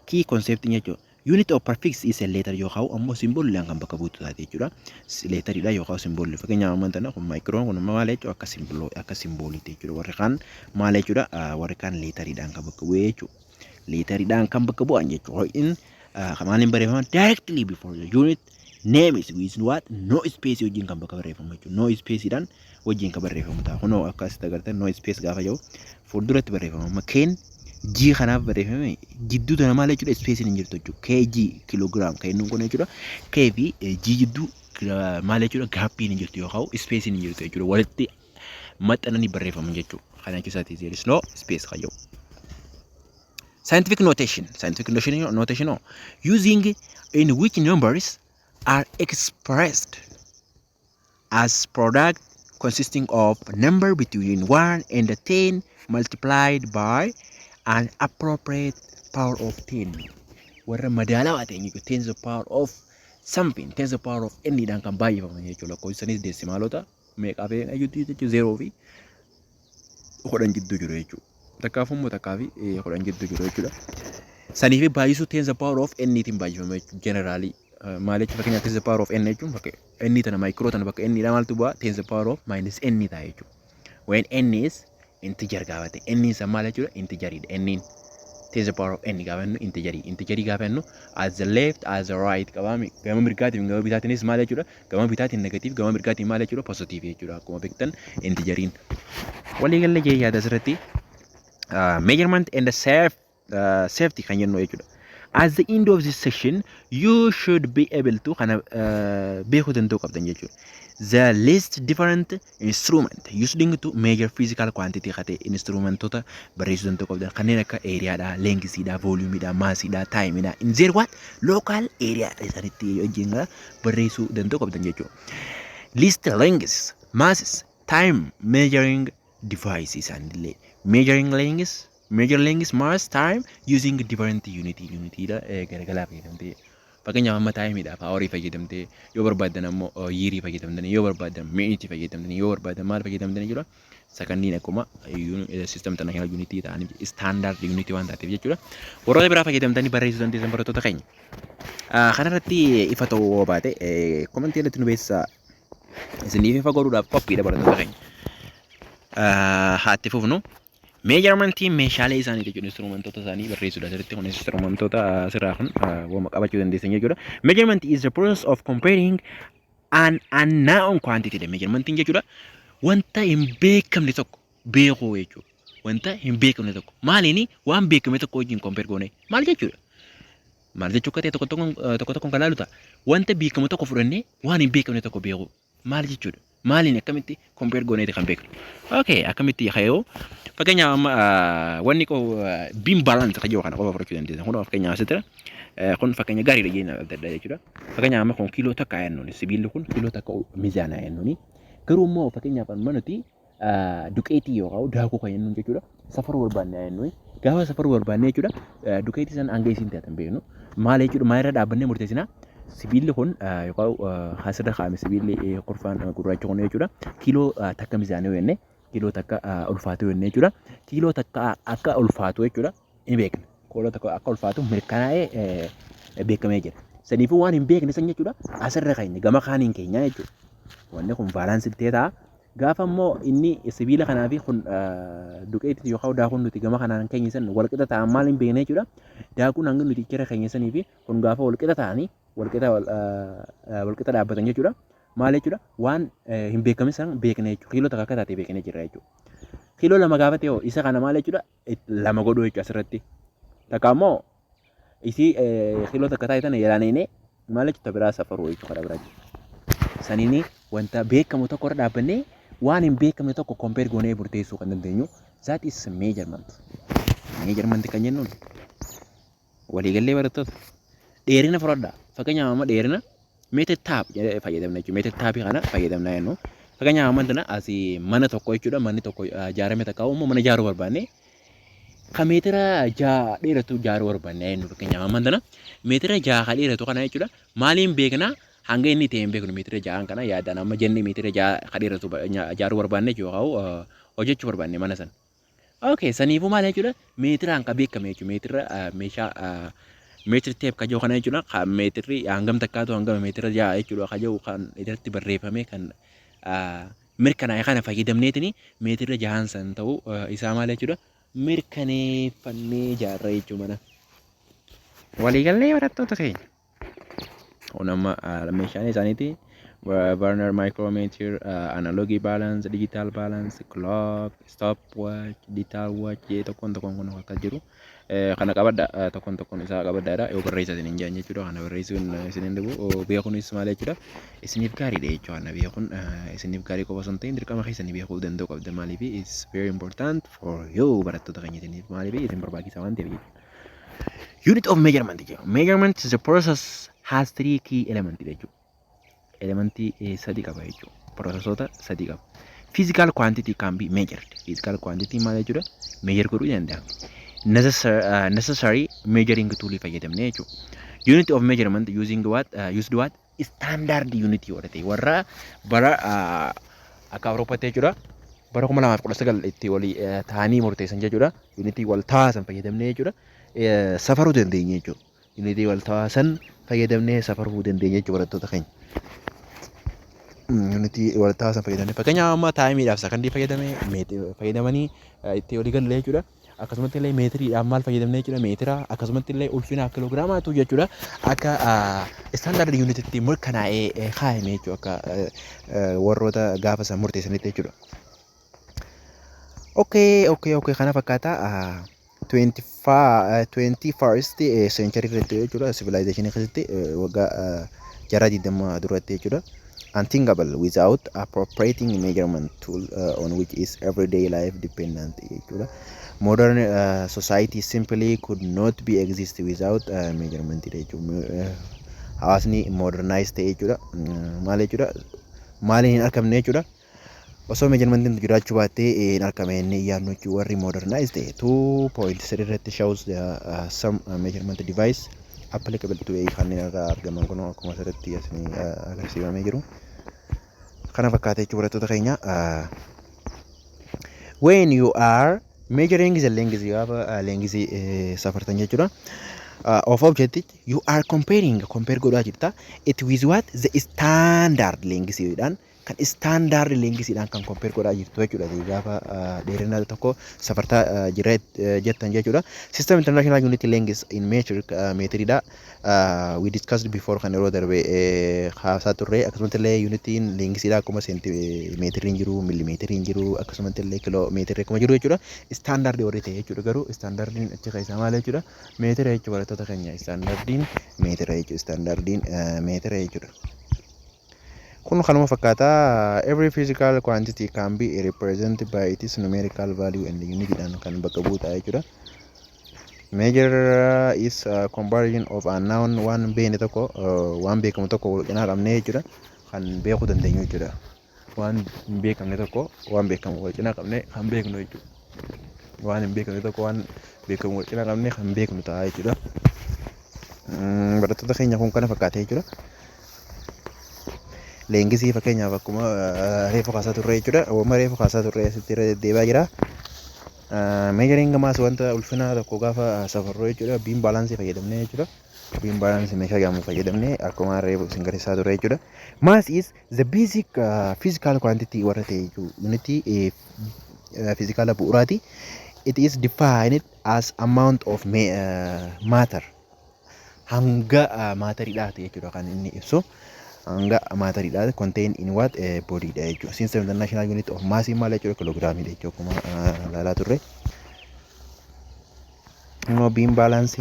Key concept jechuudha. Unit of prefix is a letter yookaan ammoo simbooliidhaan kan bakka buutu taate jechuudha. Leetariidha yookaan simboolii. Fakkeenyaaf amantana kun maayikiroon kun maal jechuudha akka simbooliitti jechuudha. Warri kaan maal jechuudha? Warri kaan leetariidhaan kan bakka bu'ee jechuudha. Leetariidhaan kan bakka bu'an jechuudha. Maaliin barreeffama directly before the unit name is with what? No space wajjin kan bakka barreeffamu jechuudha. No space dhaan wajjin kan barreeffamu ta'a. Kunoo akkasitti agartan no space gaafa jiru fuulduratti barreeffama. Makkeen G kanaaf barreeffame jidduu tana maal jechuudha? Space hin jirtu jechuudha. kg kiloogiraam kan inni kun jechuudha. K fi G jidduu maal jechuudha? Gaappiin hin jirtu yookaan space hin jirtu jechuudha. Walitti maxxananii barreeffamu jechuudha. Kana keessatti there is no space kan jiru. Scientific notation using in which numbers are expressed as product consisting of number between 1 and 10 multiplied by an appropriate power of 10. Warra madaalawaa ta'e jechuudha. 10 the power of something, 10 the power of any dhaan kan baay'ifaman jechuudha. Lakkoofsanis deesimaalota meeqaa fi ayyuutti jechuudha 0 fi 10 jidduu jiru jechuudha. Takkaaf immoo takkaa fi 10 jidduu jiru jechuudha. Saniif baay'isuu 10 the power of anytiin baay'ifama jechuudha. Generally maal jechuudha fakkeenyaaf 10 to the power of n jechuun bakka n tana maayikiroo tana bakka n dha maaltu bu'aa 10 to the power of minus n ta'a jechuudha. When n is integer gaafate n isa maal jechuudha integeridha n 10 to the power of n gaafannu integerii gaafannu as the left as the right qabaami gama mirgaatiin gama bitaatiinis maal jechuudha gama bitaatiin negatiif gama mirgaatiin maal jechuudha positive jechuudha akkuma beektan integeriin waliigallee jee yaada asirratti measurement and safety kan jennu jechuudha. At the end of this session, you should be able to beekuu danda'uu qabdan jechuudha. The least different instrument using to measure physical quantity kate instrumentota barreessuu danda'uu qabdan kanneen akka areaadha, lengthidha, volumeidha, massidha, timeidha. In their what local area isaanitti wajjin barreessuu danda'uu qabdan jechuudha. List lengths, masses, time measuring devices isaanillee measure lengths, mass, time using different unity dha garagaraa fayyadamtee fakkeenyaaf amma timeidhaaf hawaarii fayyadamtee yoo barbaadan ammoo yeerii fayyadamtanii yoo barbaadan minute fayyadamtanii yoo barbaadan maal fayyadamtanii jechuudha. Sakandiin akkuma system international unity ta'anii standard unity waan taateef jechuudha. Warroota biraa fayyadamtanii barreessuu dandeessan barattoota keenya. Kanarratti ifa ta'uu baate komentii irratti nu beeksisaa isiniif ifa godhuudhaaf qophiidha barattoota keenya. Haatti fufnu. Measurement meeshaalee isaanii jechuun instrumentoota isaanii barreessuudha asirratti kun instrumentoota asirraa kun wama qabachuu dandeessan jechuudha. Measurement is the process of comparing an unknown quantity. Measurement jechuudha wanta hin beekamne tokko beekuu jechuudha. Wanta hin beekamne tokko maaliini waan beekame tokko wajjin compare goone maal jechuudha. Maal jechuu akka ta'e tokko tokkoon kan laalu ta'a. Wanta beekamu tokko fudhannee waan hin beekamne tokko beekuu maal jechuudha. Maaliin akkamitti compare gooneeti kan beeknu. Okay, akkamitti hayoo fakkeenyaaf amma wanni koo beam balance kan jiru kana qofa fudhachuu dandeessan. Kun fakkeenyaaf asirra kun fakkeenya gaariidha jennee adda addaa jechuudha. Fakkeenyaaf amma kun kiiloo takka ayannuuni sibiilli kun kiiloo takka miizaana ayannuuni. Garuu immoo fakkeenyaaf amma nuti duqeetii yookaan daakuu kan jennuun jechuudha. Safaruu barbaanne ayannuuni. Gaafa safaruu barbaanne jechuudha duqeetii san hanga isiin taatan beeknu. Maal jechuudha maalirra dhaabbannee murteessinaa. Sibiilli kun yookaan asirra kaa'ame sibiilli qorfaan gurraacha kun jechuudha. Kiiloo takka miizaanee wenne kiiloo takka ulfaatu wenne jechuudha. Kiiloo takka akka ulfaatu jechuudha hin beekne. Kiiloo takka akka ulfaatu mirkanaa'ee beekamee jira. Saniifuu waan hin beekne san jechuudha asirra keenya gama kaaniin keenya jechuudha. Wanni kun baalaansii ta'ee ta'a. Gaafa immoo inni sibiila kanaa fi kun duqeetii yookaan daakuun nuti gama kanaan keenya san walqixa ta'an maal hin beekne jechuudha. Daakuun hanga nuti kira keenya sanii fi kun gaafa walqixa ta'anii walqixa dhaabbatan jechuudha. Maal jechuudha waan hin beekame san beekne jechuudha. Kiiloo takka akka taate beekne jirra jechuudha. Kiiloo lama gaafa ta'e isa kana maal jechuudha lama godhuu jechuudha asirratti. Takka immoo isi kiiloo takka taate tana yaalanii maal jechuudha biraa safaruu jechuudha biraa. Saniini wanta beekamu tokko irra dhaabbannee waan hin beekamne tokko compare goonee murteessuu kan dandeenyu that is measurement. Measurement kan jennuun waliigallee barattoota dheerina fudhadhaa. Fakkeenyaaf amma dheerina meetir taap fayyadamna jechuudha. Meetir taapii kana fayyadamna jennu. Fakkeenyaaf amma tana asii mana tokko jechuudha. Manni tokko ijaarame takka immoo mana ijaaruu barbaanne kan meetira 6 dheeratu ijaaruu barbaanne jennu. Fakkeenyaaf amma tana meetira 6 kan dheeratu kana jechuudha. Maaliin beeknaa hanga inni ta'e hin beeknu meetira 6 kana yaadaan amma jennee meetira 6 kan dheeratu ijaaruu barbaanne yookaan hojjechuu barbaanne mana sana. Okay, saniifuu maal jechuudha meetiraan kan beekame jechuudha. Meetira meeshaa meetri teep kan jiru kana jechuudha. Kan meetirri hangam takkaatu hangam meetira 6 jechuudha. Kan jiru kan irratti barreeffame kan mirkanaa'e kana fayyadamneetini meetira 6 san ta'uu isaa maal jechuudha mirkaneeffannee ijaarra jechuudha mana. Waliigallee barattoota keenya. Kun amma meeshaalee isaaniiti. Burner, micrometer, analog balance, digital balance, clock, stopwatch, digital watch, tokkoon kun akka jiru. Kana qabadha tokkoon isaa qabadhaadha. Yoo barreessa isin hin jaan jechuudha. Kana barreessuun isin hin dhibu. Beekuunis maal jechuudha. Isiniif gaariidha jechuudha. Kana beekuun isiniif gaarii qofa osoo hin ta'in dirqama keessanii beekuu danda'uu qabda. Maaliif it's very important for you barattoota keenya isiniif maaliif isin barbaachisa waan ta'eef jechuudha. Unit of measurement jechuudha. Measurement is a process has 3 key elements jechuudha. Elementii sadii qaba jechuudha. Processoota sadii qaba. Physical quantity can be measured. Physical quantity maal jechuudha? Measure godhuu danda'ama. Necessary measuring tool fayyadamne jechuudha. Unit of measurement using used what? Standard unity godhate. Warra bara akka Awuroopaatti jechuudha. Bara 2019 itti walii ta'anii murteessan jechuudha. Unity wal taasan fayyadamne jechuudha. Safaruu dandeenya jechuudha. unity waltawaa san fayyadamnee safaruu dandeenya jechuudha barattoota keenya. Unity waltawaa san fayyadamnee fakkeenyaaf amma taayimiidhaaf sakandii fayyadamanii itti olii galle jechuudha. Akkasumatti illee meetiriidhaan maal fayyadamnee jechuudha meetira akkasumatti illee ulfina kiloogiraamaatu jechuudha akka istaandaard yuunititti mirkanaa'ee kaa'ame jechuudha akka warroota gaafa san murteessanitti jechuudha. Okay kana fakkaata 21st century irratti jechuudha civilization keessatti waggaa jaraa 20 duratti jechuudha. Unthinkable without appropriating measurement tool on which is everyday life dependent jechuudha. Modern society simply could not be exist without measurement jechuudha. Hawaasni modernized ta'e jechuudha. Maal jechuudha? Maaliin hin argamne jechuudha. Osoo measurement jiraachuu baattee hin argame inni yaadnu jechuudha. Warri modernized ta'e 2.3 irratti shows some measurement device applicable to kanneen irraa argaman kun akkuma asirratti agarsiifamee jiru. Kana fakkaata jechuudha barattoota keenya. When you are measuring the length safartan jechuudha of object you are compare godhaa jirta it with what the standard length dhaan kan standard length dhaan kan compare godhaa jirtu jechuudha gaafa dheerina tokko safartaa jira jettan jechuudha. System international unit length in measure meetridha we discussed before kan yeroo darbe haasaa turre akkasumas illee unitiin length dha akkuma seentimeetiriin jiru millimeetiriin jiru akkasumas illee kiloomeetiri akkuma jiru jechuudha. Standard warri ta'e jechuudha garuu standardiin achi keessaa maal jechuudha meetira jechuudha barattoota keenya standardiin meetira jechuudha standardiin meetira jechuudha. Kun kanuma fakkaata every physical quantity can be represented by its numerical value and unit dhaan kan bakka buuta jechuudha. Measure is a conversion of a noun waan beekne tokko waan beekamu tokko cinaa qabne jechuudha kan beekuu dandeenyu jechuudha. Waan hin beekamne tokko waan beekamu cinaa qabne kan beeknu jechuudha. Waan hin beekamne tokko waan beekamu cinaa qabne kan beeknu ta'a jechuudha. Barattoota keenya kun kana fakkaata jechuudha. Leengisii fakkeenyaaf akkuma reefu kaasaa turre jechuudha. Wama reefu kaasaa turre asitti deebaa jira. Measuring mass wanta ulfina tokko gaafa safarroo jechuudha. Beam balance fayyadamnee jechuudha. Beam balance meeshaa jedhamu fayyadamnee akkuma reefu isin garsiisaa turre jechuudha. Mass is the basic physical quantity warra ta'e jechuudha. Unity physical bu'uuraati. It is defined as amount of matter. Hanga maateriidhaati jechuudha kan inni ibsu. Hanga maateriidha contain in what body dha jechuudha. Since the international unit of mass maal jechuudha kiloogiraamii dha jechuudha akkuma ilaalaa turre. Beam balance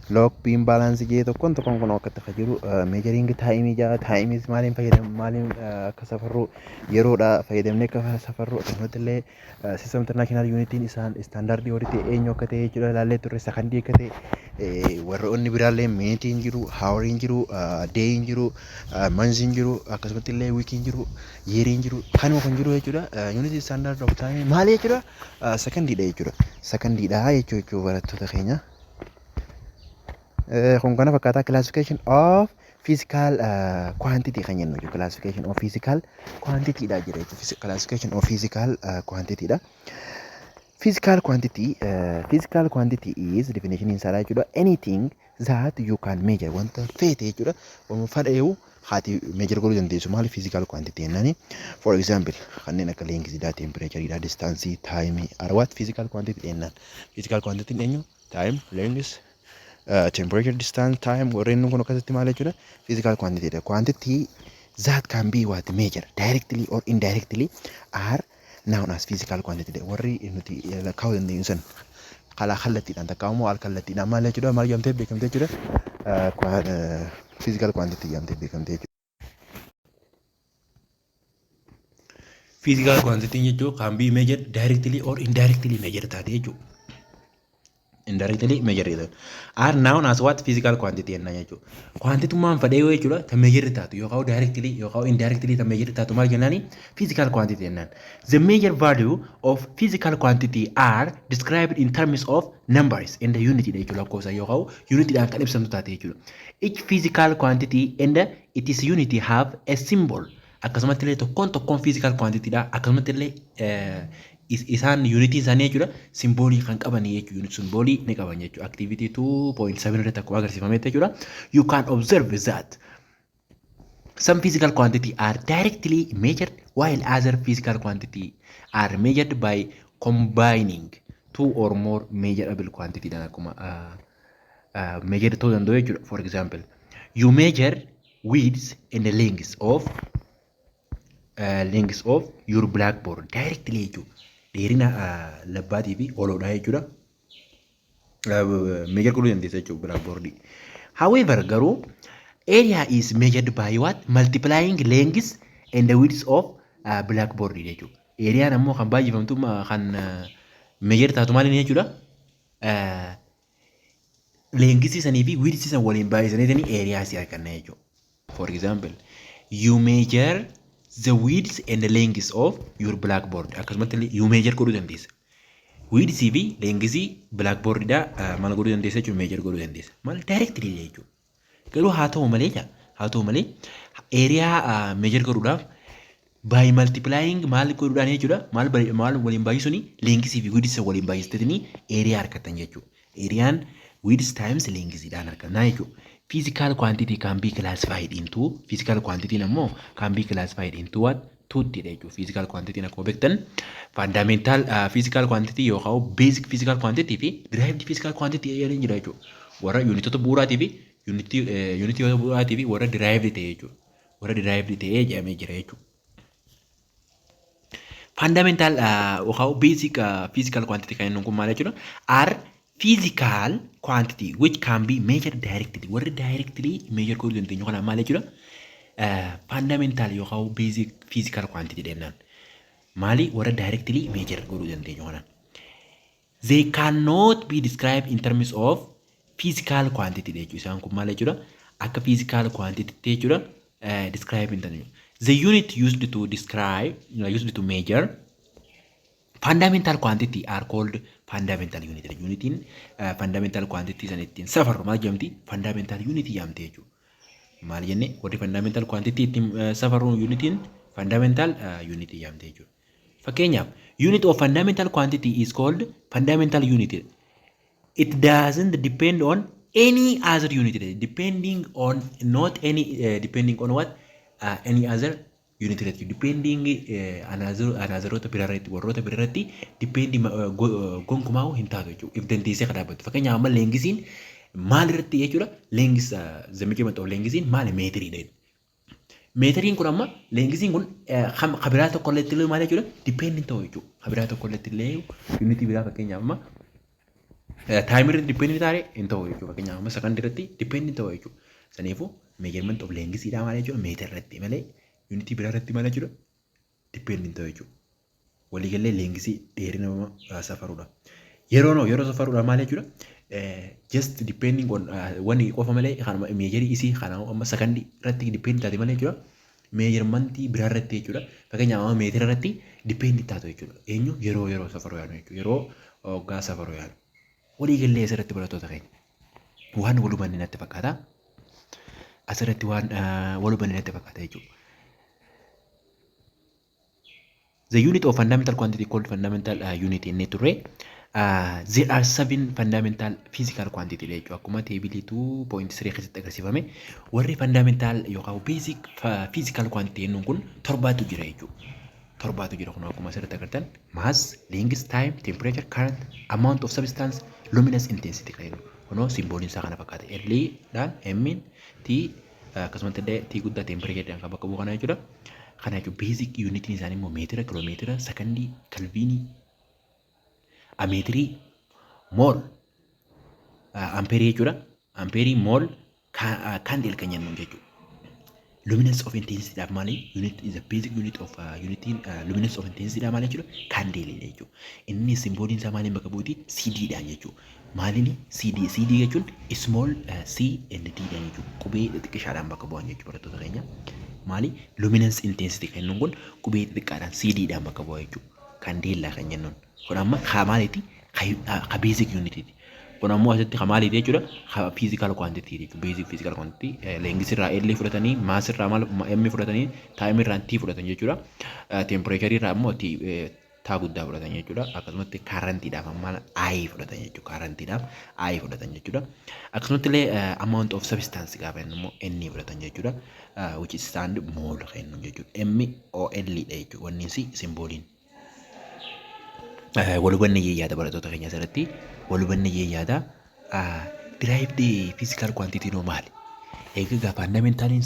log beam balance jee tokkoon kun akka tafa jiru measuring time jaa time is maaliin fayyadamu maaliin akka safarruu yeroodha fayyadamnee akka safarruu akkasumas illee system international unitiin isaan standardii warri ta'e eenyu akka ta'e jechuudha ilaallee turre sakandii akka ta'e warroonni biraallee minitiin jiru haawariin jiru deeyin jiru manziin jiru akkasumas illee wiikiin jiru yeeriin jiru kanuma kan jiru jechuudha. Unitii standard of time maal jechuudha sakandiidha jechuudha. Sakandiidha jechuudha barattoota keenya. Kun kana fakkaata classification of physical quantity kan jennu jechuudha. Classification of physical quantity dha jira jechuudha. Classification of physical quantity dha. Physical quantity is definition inside jechuudha. Anything that you can measure wanta feete jechuudha. Wanta fadheewu haati measure godhuu dandeessu maali physical quantity jennani. For example kanneen akka length dha, temperature dha, distance, time are what physical quantity jennan. Physical quantity eenyu time, length, temperature, distance, time warreen kun akkasitti maal jechuudha physical quantity dha. Quantity that can be what measure directly or indirectly are known as physical quantity dha. Warri nuti lakkaa'uu dandeenyu san kallattiidhaan takkaa'umoo al kallattiidhaan maal jechuudha maal jedhamtee beekamtee jechuudha physical quantity jedhamtee beekamtee jechuudha. Physical quantity jechuun can be measured directly or indirectly measure taate jechuudha. Indirectly measured are known as what physical quantity jenna jechuudha. Quantitummaan fadhee jechuudha ta measure taatu yookaan directly yookaan indirectly ta measure taatu maal jennaani physical quantity jennaan. The major value of physical quantity are described in terms of numbers and the unity jechuudha lakkoofsa yookaan unity dhaan kan ibsamtu taate jechuudha. Each physical quantity and its unity have a symbol. Akkasumatti illee tokkoon physical quantity dha akkasumatti illee isaan unity isaanii jechuudha simboolii kan qaban jechuudha unit simboolii ni qaban jechuudha activity 2.7 irratti akkuma agarsiifametti jechuudha you can observe that some physical quantity are directly measured while other physical quantity are measured by combining two or more measurable quantity dan akkuma measure ta'uu danda'u jechuudha for example you measure width and the length of your blackboard directly jechuudha dheerina labbaatii fi oloodhaa jechuudha measure godhuu dandeessa jechuudha blackboard however garuu area is measured by what multiplying length and the width of blackboard jechuudha area ammoo kan baay'ifamtu kan measure taatu maaliin jechuudha length isanii fi width isan waliin baay'isanii area si arganna jechuudha for example you measure the width and the length of your blackboard akkasumatti you measure godhuu dandeessa width fi length blackboard da maal godhuu dandeessa jechuudha measure godhuu dandeessa maal directly jechuudha garuu haa ta'u malee area measure godhuudhaaf by multiplying maal godhuudhaan jechuudha maal waliin baay'isuuni length fi width waliin baay'istanii area argatan jechuudha areaan width times length dhaan argannaa jechuudha physical quantity can be classified into physical quantity nammo can be classified into what two jechuudha physical quantity akkuma beektan fundamental physical quantity yookaan basic physical quantity fi derived physical quantity jedhanii jira jechuudha warra unitota bu'uuraatii fi unitota bu'uuraatii fi warra derived ta'e jechuudha warra derived ta'e jedhamee jira jechuudha fundamental yookaan basic physical quantity kan inni kun maal jechuudha are physical quantity which can be measured directly warri directly measure godhuu dandeenyu kana maal jechuudha fundamental yookaan basic physical quantity jennaan maali warra directly measure godhuu dandeenyu kana they cannot be described in terms of physical quantity jechuudha isaan kun maal jechuudha akka physical quantity jechuudha describe in terms the unit used to measure fundamental quantity are called fundamental unit. Unit in fundamental quantity is an ittiin safarru maal jedhamti fundamental unit jedhamti jechuudha. Maal jenne warri fundamental quantity ittiin safarru unit in fundamental unit jedhamti jechuudha. Fakkeenyaaf unit of fundamental quantity is called fundamental unit. It doesn't depend on any other unit depending on not any depending on what any other unit rate depending another birarratti warroota birarratti depending gonkumaa hin taatu jechuudha if dandeessee kan dhaabbatu fakkeenyaaf amma leengisiin maal irratti jechuudha leengis the measurement of leengisiin maal meetiriidha meetiriin kun amma leengisiin kun kabiraa tokko illee illee maal jechuudha depending ta'u jechuudha kabiraa tokko illee illee unit biraa fakkeenyaaf amma time irratti depending taare hin ta'u jechuudha fakkeenyaaf amma second irratti depending ta'u jechuudha saniifuu measurement of leengisiidha maal jechuudha meetir irratti malee unity biraa irratti maal jechuudha depending ta'u jechuudha waliigallee leengisii dheerina safaruudha yeroo safaruudha maal jechuudha just depending on wani qofa malee kan meejarii isii kan amma sakandii irratti depending taate malee jechuudha meejarmantii biraa irratti jechuudha fakkeenyaaf amma meetira irratti depending taatu jechuudha eenyu yeroo safaruu yaadu jechuudha yeroo waggaa safaruu yaadu waliigallee asirratti barattoota keenya waan walumaan natti fakkaata asirratti waan walumaan natti fakkaata jechuudha. The unit of fundamental quantity called fundamental unit in nature. There are 7 fundamental physical quantity jechuudha. Akkuma teebilii 2.3 keessatti agarsiifame warri fundamental yookaan basic physical quantity jennuun kun torbaatu jira jechuudha. Torbaatu jira kun akkuma asirratti agartan mass, length, time, temperature, current, amount of substance, luminous intensity kan jennu. Kunoo simbooliin isaa kana fakkaata. Early dhaan M T akkasumas illee T guddaa temperature dhaan kan bakka bu'u kana jechuudha. Kana jechuun basic unitiin isaanii immoo meetira, kiloomeetira, sekondii, kalviinii, ameetirii, mool, ampeerii jechuudha. Ampeerii, mool, kaandeel kan jennu jechuudha. Luminance of intensity dhaaf maali? Unit is a basic unit of unitiin luminance of intensity dhaaf maali jechuudha? Kaandeelii jechuudha. Inni simbooliin isaa maaliin bakka buuti? CD dhaan jechuudha. Maaliin CD? CD jechuun small C and D dhaan jechuudha. Qubee xixiqqaadhaan bakka bu'an jechuudha barattoota keenya. Maali luminance intensity kan jennuun kun qubee xixiqqaadhaan CD dhaan bakka bu'a jechuudha. Kaandeellaa kan jennuun. Kun amma maaliiti? Basic unititi. Kun ammoo asitti maaliiti jechuudha? Physical quantity jechuudha. Basic physical quantity length irraa L fudhatanii, mass irraa M fudhatanii, time irraa T fudhatan jechuudha. Temperature irraa ammoo taa guddaa fudhatan jechuudha. Akkasumatti karantiidhaaf ammaa I fudhatan jechuudha. Karantiidhaaf I fudhatan jechuudha. Akkasumatti illee amount of substance gaafa jennu immoo N fudhatan jechuudha. Which is stand mole kennu jechuudha. MOL dha jechuudha. Wanni si simbooliin. Walubanni yaada barattoota keenya asirratti walubanni yaada derived physical quantity no maali? Egaa fundamentaliin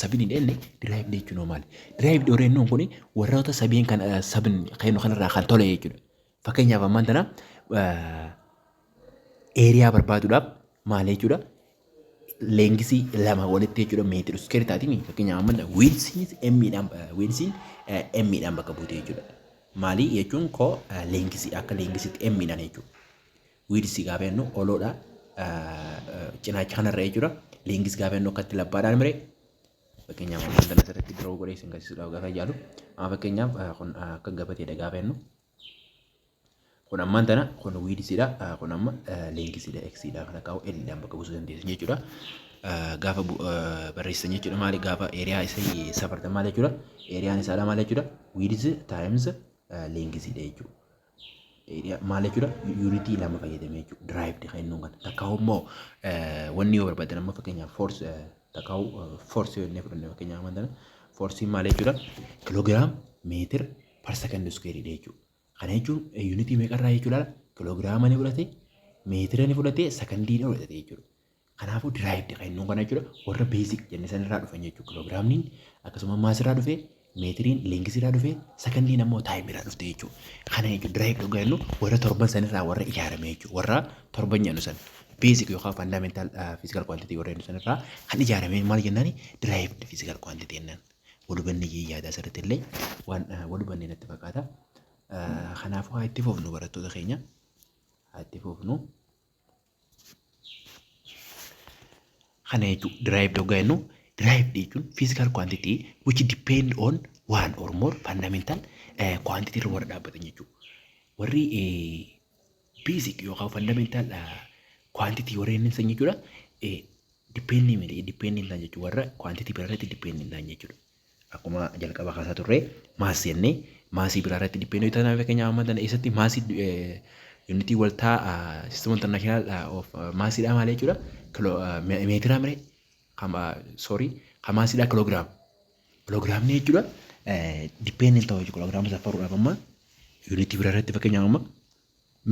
sabin hidhenne derived jechuun no maali? Derived orennoon kuni warroota sabiin kan sabin kennu kanarraa kan tole jechuudha. Fakkeenyaaf ammaan tana eeriyaa barbaaduudhaaf maal jechuudha? Leengisii lama walitti jechuudha meetira iskeer taatiin fakkeenyaaf ammaan wiidsiin M dhaan bakka buute jechuudha. Maali jechuun koo leengisii akka leengisiitti M dhaan jechuudha. Wiidsii gaafa jennu oloodha cinaacha kanarra jechuudha. Leengisii gaafa jennu akkatti labbaadhaan miree fakkeenyaaf ammaan tana asirratti biroo godhee isin agarsiisuudhaaf gaafa yaalu fakkeenyaaf kun akka gabateedha gaafa jennu. Kun ammaan tana kun wiidsiidha kun amma leengisiidha X'dha kana kaa'u L dhaan bakka buusuu dandeessan jechuudha. Gaafa barreessan jechuudha maali gaafa eeriyaa isa safartan maal jechuudha. Eeriyaan isaadha maal jechuudha. Wiidsi times leengisiidha jechuudha. Maal jechuudha unity lama fayyadamee jechuudha. Derived kan inni kan takkaa'u immoo wanni yoo barbaadan amma fakkeenyaaf force takkaa'u force yoo inni fudhanne fakkeenyaaf ammaan tana force maal jechuudha. Kiloogiraam meetir per second square jechuudha. Kana jechuun unity meeqarraa jechuudha. Kiloogiraama ni fudhate meetira ni fudhate sekondii ni fudhate jechuudha. Kanaafuu derived kan inni kana jechuudha. Warra basic jenne sanirraa dhufan jechuudha. Kiloogiraamniin akkasuma maasirraa dhufee meetiriin leengisiirraa dhufee sekondiin ammoo taayimiirraa dhufte jechuudha. Kana jechuudha derived dhugaa jennu warra torban sanirraa warra ijaarame jechuudha. Warra torban jennu san basic yookaan fundamental physical quantity warra jennu sanirraa kan ijaarame maal jennaani derived physical quantity jennaan. Walubanni yaada asirratti illee waan walubanni natti fakkaata. Kanaafuu haa itti fufnu barattoota keenya haa itti fufnu. Kana jechuudha derived dhugaa jennu. Derived jechuun physical quantity which depend on one or more fundamental quantity irra warra dhaabbatan jechuudha. Warri basic yookaan fundamental quantity warra inni san jechuudha. Depending ta'an jechuudha warra quantity biraa irratti depending ta'an jechuudha. Akkuma jalqaba kaasaa turre maas jennee maasii biraa irratti depending ta'an fakkeenyaaf amma tana eessatti maasii unity waltaa system international of maasiidha maal jechuudha. Meetira miree kamaasiidha kiloogiraam. Kiloogiraamni jechuudha dependent ta'uu jechuudha. Kiloogiraama safaruudhaaf amma unity biraa irratti fakkeenyaaf amma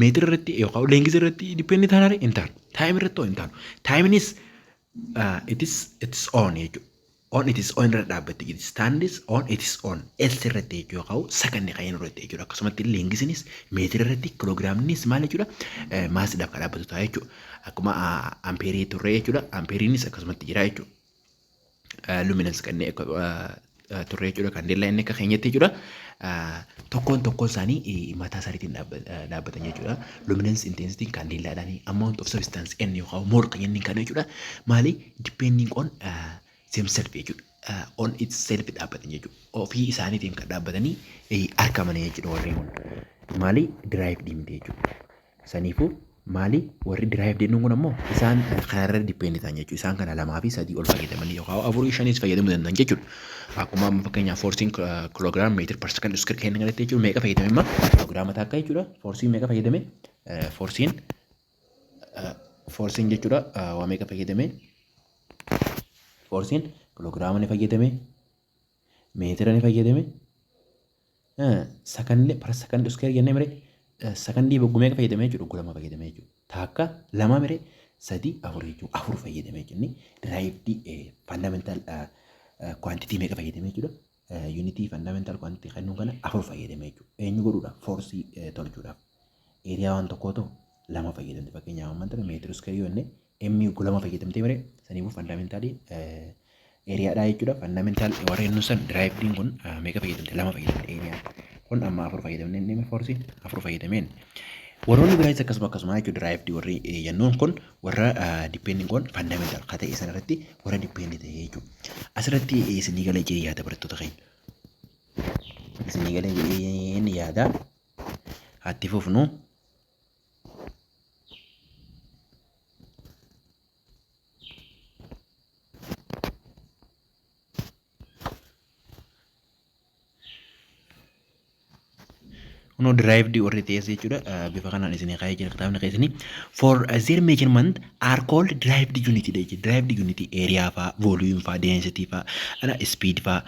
meetira irratti yookaan leengisii irratti dependent ta'an hin taanu. Taayim irratti hin taanu. Taayiminis it's on jechuudha. On it is on irra dhaabbatti jechuudha. Standis on it is on S irratti jechuudha yookaan sakandii kan inni irratti jechuudha. Akkasumatti leengisiinis meetira irratti kiloogiraamnis maal jechuudha maasiidhaaf kan dhaabbatu ta'a jechuudha. Akkuma ampeerii turre jechuudha. Ampeeriinis akkasumatti jira jechuudha. Luminance kan turre jechuudha. Kandeellaa inni akka keenyatti jechuudha. Tokkoon isaanii mataa isaaniitiin dhaabbatan jechuudha. Luminance intensity kandeellaadhaan amount of substance N yookaan more kan inni kan jechuudha. Maali depending on themselves jechuudha. On itself dhaabbatan jechuudha. Ofii isaaniitiin kan dhaabbatanii argaman jechuudha warreen kun. Maali derived miti jechuudha. Saniifuu maali warri derived jennuun kun ammoo isaan kanarra dependent ta'an jechuudha. Isaan kana lamaa fi sadii ol fayyadamanii yookaan afurii shanis fayyadamuu danda'an jechuudha. Akkuma amma fakkeenyaaf forsiin kiloogiraam meetir per second square kennan galatti jechuudha. Meeqa fayyadame amma kiloogiraama takka jechuudha. Forsiin meeqa fayyadame forsiin jechuudha waa meeqa fayyadame forsiin kiloogiraama ni fayyadame meetira ni fayyadame sakandii per second square jennee miree sakandii bogguu meeqa fayyadame jechuudha. Gulama fayyadame jechuudha. Takka lama miree sadii afur jechuudha. Afur fayyadame jechuudha. Derived fundamental quantity meeqa fayyadame jechuudha. Unity fundamental quantity kan nuun kana afur fayyadame jechuudha. Eenyu godhuudha force tolchuudhaaf. Eeriyaa waan tokkoo ta'u lama fayyadamte fakkeenyaaf ammaan tana meetira square yoo jenne M gulama fayyadamte miree saniifuu fundamentally eeriyaadhaa jechuudha. Fundamental warreen nu san derived kun meeqa fayyadamte lama fayyadamte eeriyaa. Kun amma afur fayyadamne inni force afur fayyadameen. Warroonni biraayis akkasuma jechuudha derived warri jennuun kun warra depending on fundamental kan ta'e sanarratti warra dependent ta'e jechuudha. Asirratti isinii galee jedhee yaada barattoota keenya. Isinii galee jedhee yaada hatti fufnu. no derived warri ta'es jechuudha. Bifa kanaan isinii kaa'ee jira kitaabni keessanii. For their measurement are called derived unity jechuudha. Derived unity area faa, volume faa, density faa, speed faa.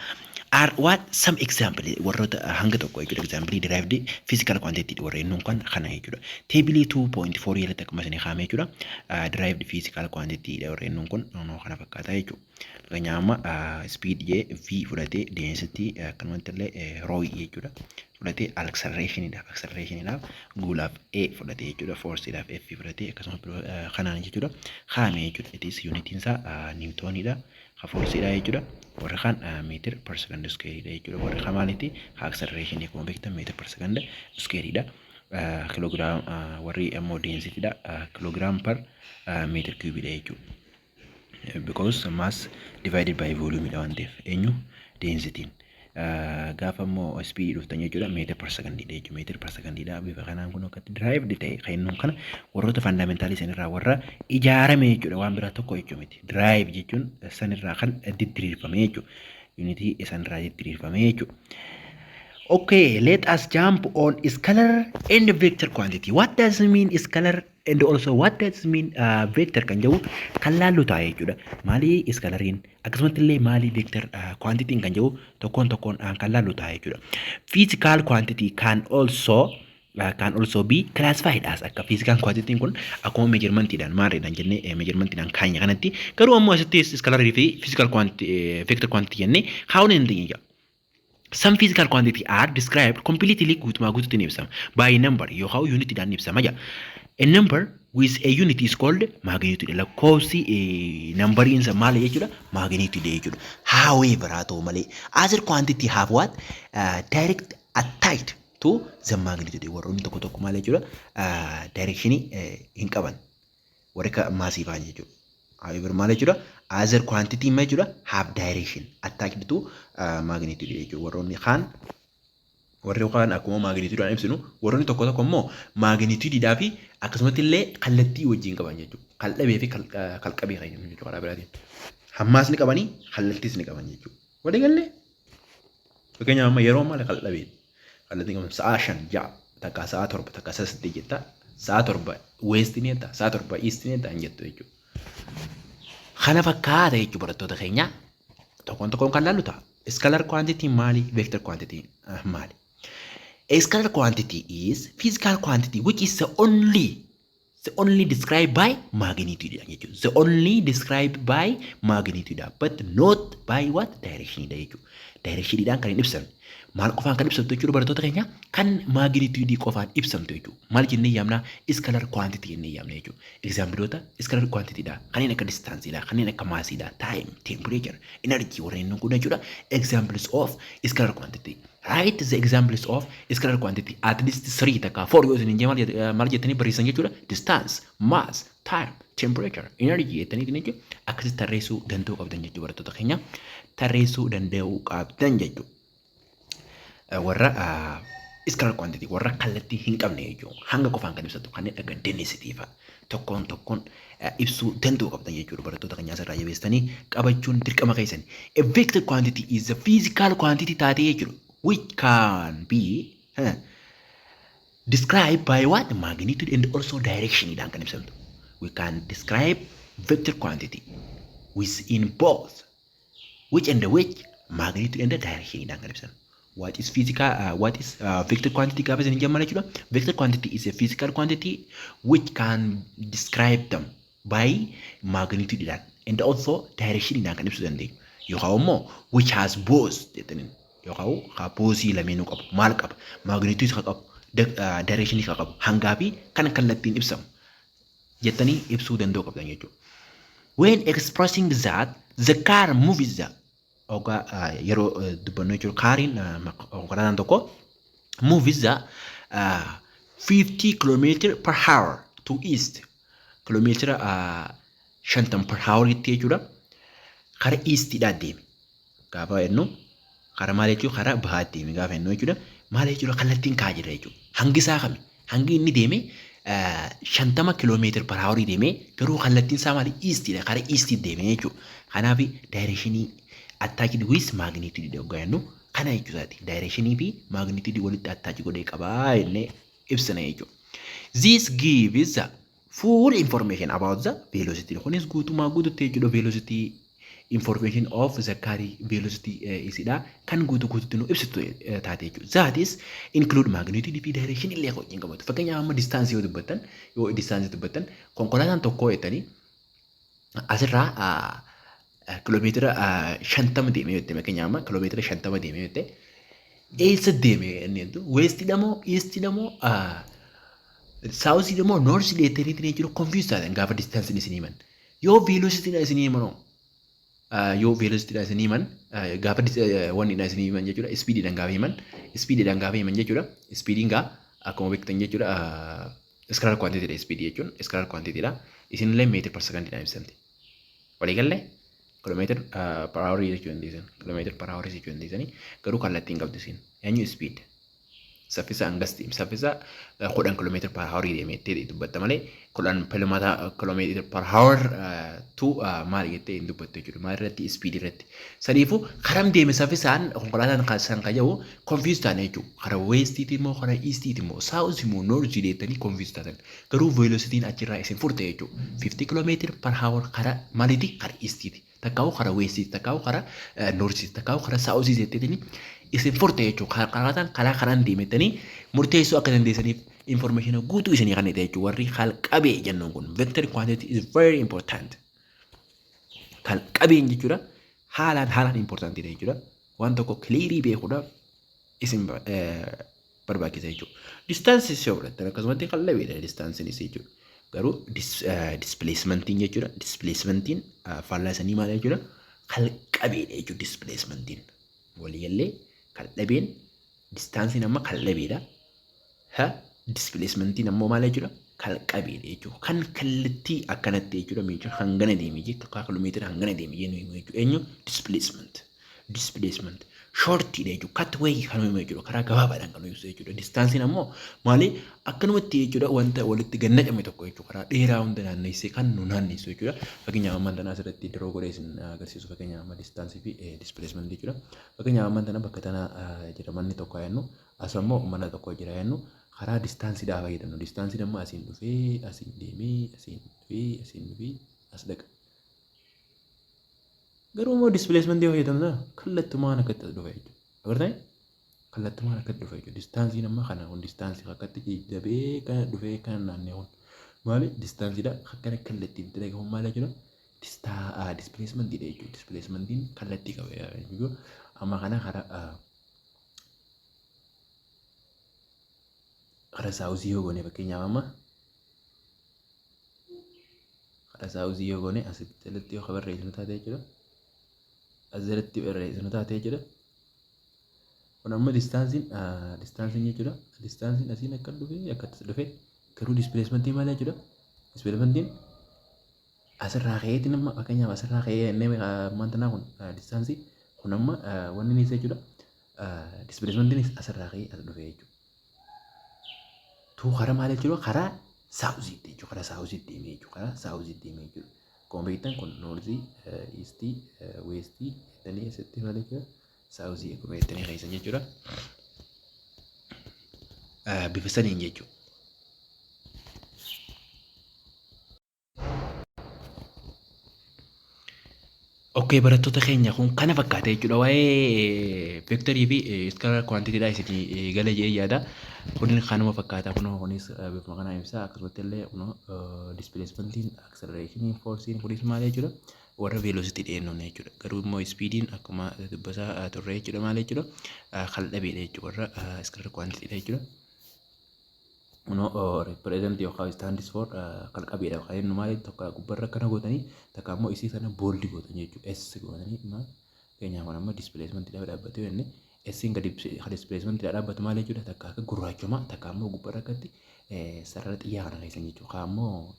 Are what some example warroota hanga tokko jechuudha. Example derived physical quantity warreen nun kan kana jechuudha. Table 2.4 jalatti akkuma isinii kaa'ame jechuudha. Derived physical quantity warreen nun kun kana fakkaata jechuudha. Fakkeenyaaf speed jee v fudhatee density akkanumatti illee rho jechuudha. Fudhatee accelerationidhaaf guulaaf a fudhatee jechuudha. Forceidhaaf f fudhatee akkasuma kanaan jechuudha. Kaa'ame jechuudha. It is unitiin isaa newtonidha. Forceidha jechuudha. Warra kan meter per second square jechuudha. Warra kan maalitti acceleration akkuma beektan meter per second square dha. Kilogram warri ammoo density dha. Kilogram per meter cube dha jechuudha. Because mass divided by volume dha waan ta'eef eenyu density. Gaafa ammoo speed dhuftan jechuudha meter per second dha jechuudha. Meter per second dha. Bifa kanaan kun akkatti derived ta'e kan inni kana warroota fundamentaalii sanirraa warra ijaarame jechuudha. Waan biraa tokko jechuudha miti. Drive jechuun sanirraa kan diriirfame jechuudha. Unity sanirraa diriirfame jechuudha. Okay, let us jump on scalar and vector quantity. What does it mean scalar and also what does it mean vector kan jedhu kan laallu ta'a jechuudha. Maali scalariin akkasumatti illee maali vector quantity kan jedhu tokkoon kan laallu ta'a jechuudha. Physical quantity can also be classified as akka physical quantity kun akkuma measurementidhaan maaliidhaan jennee measurementidhaan kaanya kanatti garuu ammoo asitti scalarii fi physical quantity vector quantity jennee kaa'uun hin dandeenye. Some physical quantity are described completely guutumaa guutuutti ni ibsama by number yookaan unitidhaan ni ibsama jira. A number with a unit is called magnitude. Lakkoofsi numberiin isa maali jechuudha magnitude jechuudha. However haa ta'u malee other quantity have what direct attached to the magnitude. Warroonni tokko maal jechuudha directionii hin qaban warri maasiifaan jechuudha. However maal jechuudha other quantity jechuudha have direction attached to magnitude jechuudha. Warri kaan akkuma magnitude ibsinu warroonni tokko immoo magnitude fi akkasumatti illee kallattii wajjin qaban jechuudha. Qal'abee fi qalqabee kan jennu jechuudha karaa biraatiin. Hammaas ni qabanii kallattiis ni qaban jechuudha. Walii galee fakkeenyaaf amma yeroo maal qal'abee kallattii qaban sa'a 5 6 takka sa'a 7 takka sa'a 8 jetta sa'a 7 west ni jetta sa'a 7 east ni jetta jettu jechuudha. Kana fakkaata jechuudha barattoota keenya tokkoon kan laallu ta'a. Scalar quantity maali? Vector quantity maali? A scalar quantity is physical quantity which is the only described by magnitude. The only described by magnitude but not by what direction. Direction dhaan kan hin ibsan. Maal qofaan kan ibsamtu jechuudha barattoota keenya kan magnitude qofaan ibsamtu jechuudha. Maal jennee yaamna scalar quantity jennee yaamna jechuudha. Exampleota scalar quantity dha. Kanneen akka distance dha, kanneen akka mass dha, time, temperature, energy warreen kun jechuudha. Examples of scalar quantity. Write the examples of scalar quantity at least 3 takka 4 yoo isin maal jettanii barreessan jechuudha. Distance, mass, time, temperature, energy jettanii jechuudha. Akkasitti tarreessuu danda'uu qabdan jechuudha barattoota keenya. Tarreessuu danda'uu qabdan jechuudha. Warra scalar quantity warra kallattii hin qabne jechuudha. Hanga qofaan kan ibsatu kanneen akka density fa'a tokkoon ibsuu danda'uu qabdan jechuudha barattoota keenya asirraa jabeessanii qabachuun dirqama keessan. A vector quantity is a physical quantity taatee jechuudha. Which can be described by what magnitude and also direction dhaan kan ibsamtu. We can describe vector quantity within both which magnitude and direction dhaan kan ibsamtu. What is vector quantity? Vector quantity is a physical quantity which can describe them by magnitude and also direction kan ibsu dandeenya. Yookaan immoo which has both yookaan boosii lameenuu qabu maal qaba magnitude qabu direction qabu hangaa fi kan kallattiin ibsamu jettanii ibsuu danda'uu qabdan jechuudha. When expressing that the car moves yeroo dubbannu jechuudha kaariin konkolaataan tokko moves 50 km/h to east kilomeetira 50 per hour jechuudha. Kara east dhaan deeme gaafa jennu kara maal jechuudha kara bahaa deeme gaafa jennu jechuudha. Maal jechuudha kallattiin kaa jira jechuudha. Hangi isaa kami hangi inni deeme 50 km/h deeme garuu kallattiin isaa maali east dha kara east deeme jechuudha. Kanaaf directionii attached with magnitude dha jennu kana jechuudha. Directionii fi magnitude walitti attach godhee qabaa jennee ibsina jechuudha. This gives the full information about the velocity. Kunis guutumaa guututti jechuudha velocity information of the carry velocity isidha kan guututti nu ibsitu taate jechuudha. That is include magnitude fi direction illee wajjin qabatu. Fakkeenyaaf amma distance yoo distance dubbattan konkolaataan tokko jettanii asirraa kiiloomeetira 50 deemee jettee fakkeenyaaf amma kiiloomeetira 50 deemee jettee eessa deemee inni jettu west dhamoo east dhamoo south dhamoo north deettanii jiru confuse taatan gaafa distance isin himan. Yoo velocity isin himan yoo velocity isin himan gaafa wanni isin himan jechuudha speed dhaan gaafa himan jechuudha speed gaa akkuma beektan jechuudha scalar quantity dha speed jechuun scalar quantity dha isinillee meetir per second dhaan ibsamti. Waliigallee kilometer per hour jechuun dhiisan kilometer per hour jechuun dhiisanii garuu kallattiin qabdu isin eenyu speed saffisa hangasti saffisa 10 kilometer per hour deemeettee dubbatta malee 10 kilometer per hour tu maal jettee hin dubbattu jechuudha maal irratti speed irratti sadiifu karam deeme saffisaan konkolaataan kan qabu confuse taane jechuudha karaa westiiti immoo karaa eastiiti immoo south immoo north deettanii confuse taatan garuu velocityin achirraa isin furte jechuudha 50 kilometer per hour karaa maaliiti karaa eastiiti takkaa'u karaa westiiti takkaa'u karaa northiiti takkaa'u karaa southii jettanii isin furte jechuudha karaa kanaan deemettanii murteessuu akka dandeessaniif information guutuu isinii kan ta'e jechuudha warri kalqabee jennuun kun vector quantity is very important kalqabeen jechuudha haalaan important jechuudha waan tokko clearly beekuudhaaf isin barbaachisa jechuudha distance yoo fudhattan akkasumatti kalqabeedha distance jechuudha garuu displacementiin jechuudha displacementiin faallaa isanii maal jechuudha kalqabeedha jechuudha displacementiin waliigallee kalqabeen distaansiin amma kalqabeedha displacementiin ammoo maal jechuudha kalqabeedha jechuudha kan kallattii akkanatti jechuudha meeshaa hangana deemee jechuudha kiiloomeetira hangana deemee jechuudha eenyu displacement shortiidha jechuudha cut way kan uumamu jechuudha karaa gabaabaadhaan kan ibsu jechuudha distaansiin ammoo maali akkanumatti jechuudha wanta walitti gannacame tokko jechuudha karaa dheeraa hunda naanneessee kan nu naannessu jechuudha fakkeenyaaf ammaan tanaa asirratti diroo godhee isin agarsiisu fakkeenyaaf amma distaansii fi displacement jechuudha fakkeenyaaf ammaan tanaa bakka tanaa jira manni tokko ayannu as ammoo mana tokko jira ayannu karaa distaansiidhaa fayyadamnu distaansiin ammoo asiin dhufee asiin deemee asiin dhufee as dhaqa. Garuu immoo displacement yoo fayyadamna kallattumaan akkatti dhufa jechuudha. Agartanii kallattumaan akkatti dhufa jechuudha. Distaansiin amma kana kun distaansii akkatti jajjabee kana dhufee kana naannee kun maali distaansiidha akkana kallattiin dalagaa maal jechuudha displacementidha jechuudha. Displacementiin kallattii qaba jechuudha. Amma kana karaa saawuzii yoo goone fakkeenyaaf amma karaa saawuzii yoo goone asitti yoo barreessinu taate jechuudha. Asirratti barreessinu taate jechuudha. Kun amma distaansiin jechuudha. Distaansiin asiin akka dhufee garuu displacementiin maal jechuudha. Displacementiin asirraa ka'eetiin amma fakkeenyaaf asirraa ka'ee ammaan tanaa kun distaansii kun amma wanni inni jechuudha. Displacementiin asirraa ka'ee as dhufee jechuudha. Tuu karaa maal jechuudha karaa saawuziitti jechuudha. Karaa saawuziitti deemee jechuudha. Karaa saawuziitti deemee jechuudha. Kombeektan kun noortii, iistii, weestii, jettanii asitti maal jechuudha saawuzii akkuma jettanii keessan jechuudha. Bifa saniin jechuudha. Okay, barattoota keenya kun kana fakkaata jechuudha waa'ee vectorii fi scalar quantityidha isinii gala jedhee yaada. Kunis kanuma fakkaata kunis bifuma kana ibsa akkasumatti illee displacementiin acceleration forcein kunis maal jechuudha warra velocity dheennoon jechuudha. Garuu immoo speediin akkuma dubbasaa turre jechuudha maal jechuudha kalqabeedha jechuudha warra scalar quantityidha jechuudha. Represent yookaan stands for kalqabeedha kan inni maal tokko gubbarra kana gootanii takka ammoo isii sana booldi gootan jechuudha S gootanii maal keenyaa kun amma displacement dhaabbatee jenne S'n gadi displacement dhaabbatu maal jechuudha takka akka gurraachuma takka ammoo gubbarra akkatti sarara xiyyaa kana keessan jechuudha ammoo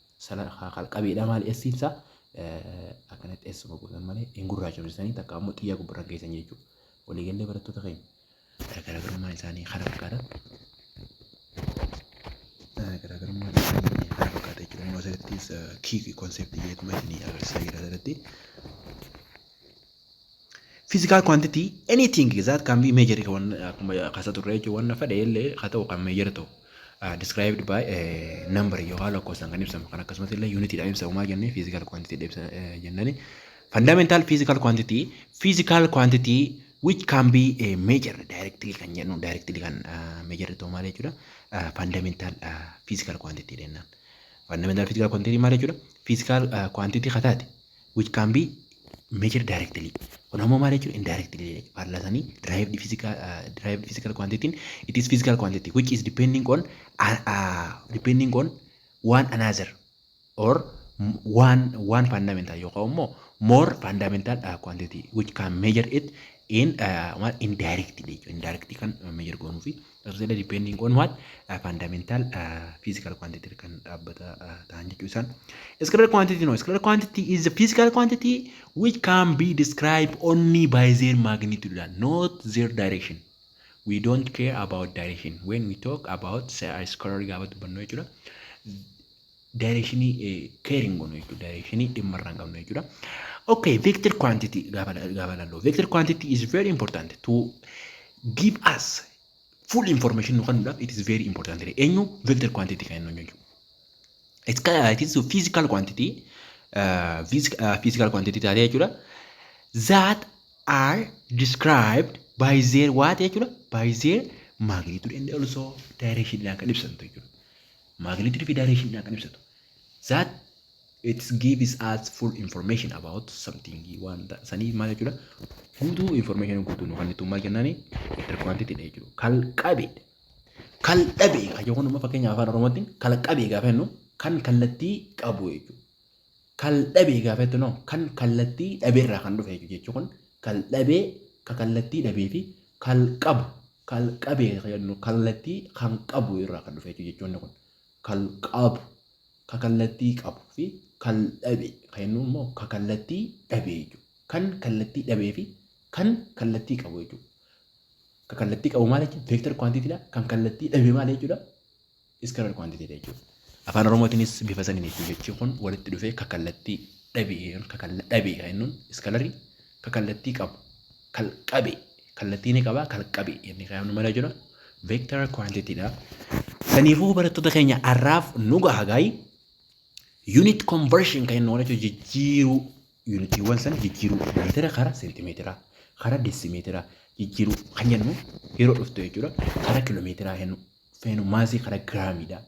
kalqabeedha maal S'n isaa akkanatti S gootan malee hin gurraachomsisanii takka ammoo xiyyaa gubbarra keessan jechuudha waliigallee barattoota keenya garaagarummaan isaanii kana fakkaata. Garaagarummaan isaanii kana fakkaata jechuudha. Immoo asirrattis key concept jedhama isinii agarsiisaa jira asirratti. physical quantity, anything that can be measured one kasatu rejo one fada yelle kata kan measure to described by number yo halo ko sangani sama kana kasmati la unity da imsa uma janne physical quantity da imsa jannani fundamental physical quantity which can be measured directly kan jannu directly kan measure to male juda fundamental physical quantity dennan fundamental physical quantity male juda physical quantity khatati which can be measured directly. Onamo male juda indirectly parlasani derived physical quantity. It is physical quantity which is depending on one another or one fundamental more fundamental quantity which can measure it in indirectly can measure gonufi depending on what fundamental physical quantity kan abata tanjisan. Scalar quantity is the physical quantity which can be described only by their magnitude, not their direction. We don't care about direction when we talk about scalar gabat banno jura direction caring gono direction dimmarran gamno jura. Okay, vector quantity gabalalo. Vector quantity is very important to give us full information. It is very important. Enyu vector quantity kan no nyo. It is a physical quantity. Physical quantity tadi jura that are described by their what jura by their magnitude and also direction yang kan ibsanto jura. Magnitude fi direction yang kan ibsanto. That it gives us full information about something. Wanda sani mala jura kudu information kudu no kan itu maganani vector quantity deh jura. Kal kabe kayo kono mafaknya apa romatin kal kabe gafe no kan kalati kabu itu. Kal dabe gaafetu no kan kallattii dhabeerraa kan dhufe jechuun kun kal dhabee ka kallattii dhabee fi kal qabee jennu kallattii kan qabu irraa kan dhufe jechuun kun kal qabu ka kallattii qabu fi kal dhabee jennu immoo ka kallattii dhabee jechuudha. Kan kallattii dhabee fi kan kallattii qabu jechuudha. Ka kallattii qabu maal jechuudha vector quantity dha. Kan kallattii dhabee maal jechuudha scalar quantity dha jechuudha. Afaan Oromootiinis bifa saniin jechuun kun walitti dhufee ka kallattii dhabee jennuun iskalarii ka kallattii qabu kal qabee kallattii ni qaba kal qabee inni kan nu mala jira vector quantity dha. Saniifuu barattoota keenya arraaf nu gahaagayi unit conversion kan inni walitti jijjiiruu unitiiwwan sana jijjiiruu meetira kara seentimeetira kara desimeetira jijjiiruu kan jennu yeroo dhuftu jechuudha. Kara kiloomeetira jennu feenu maasii kara giraamiidha.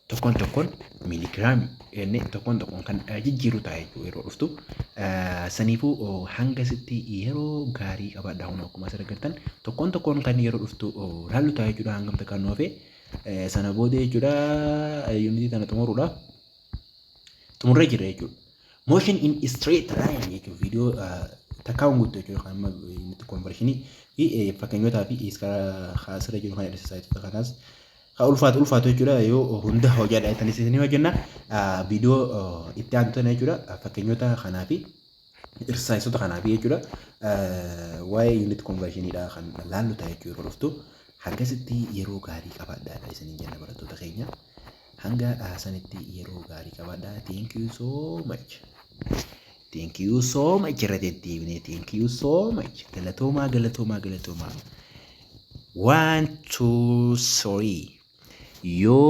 Tokkon miligiraami inni tokkon kan jijjiiruu taa'e yeroo dhuftu saniifuu hanga sitti yeroo gaarii qabaadha hunda akkuma asirra agartan tokkon kan yeroo dhuftu laallu taa'e jechuudha hangamta kan noofe sana booda jechuudha yuunitii tana xumurree jira jechuudha. Motion in straight line jechuudha viidiyoo takkaawwan guutuu jechuudha kan amma unit conversionii fi fakkeenyotaa fi asirra jiru kan agarsiisaa kanaas ulfaatu jechuudha yoo hunda hojiidha ittiin isinii hojjenna viidiyoo itti aanutan jechuudha fakkeenyota kanaa fi irsaayisota kanaa fi jechuudha waa'ee unit conversioniidha kan laallu ta'a jechuudha yeroo dhuftu hangasitti yeroo gaarii qabaadhaa isinii jenna barattoota keenya hanga sanitti yeroo gaarii qabaadhaa. Thank you so much irra deddeebinee thank you so much galatoomaa 1 2 3 Yo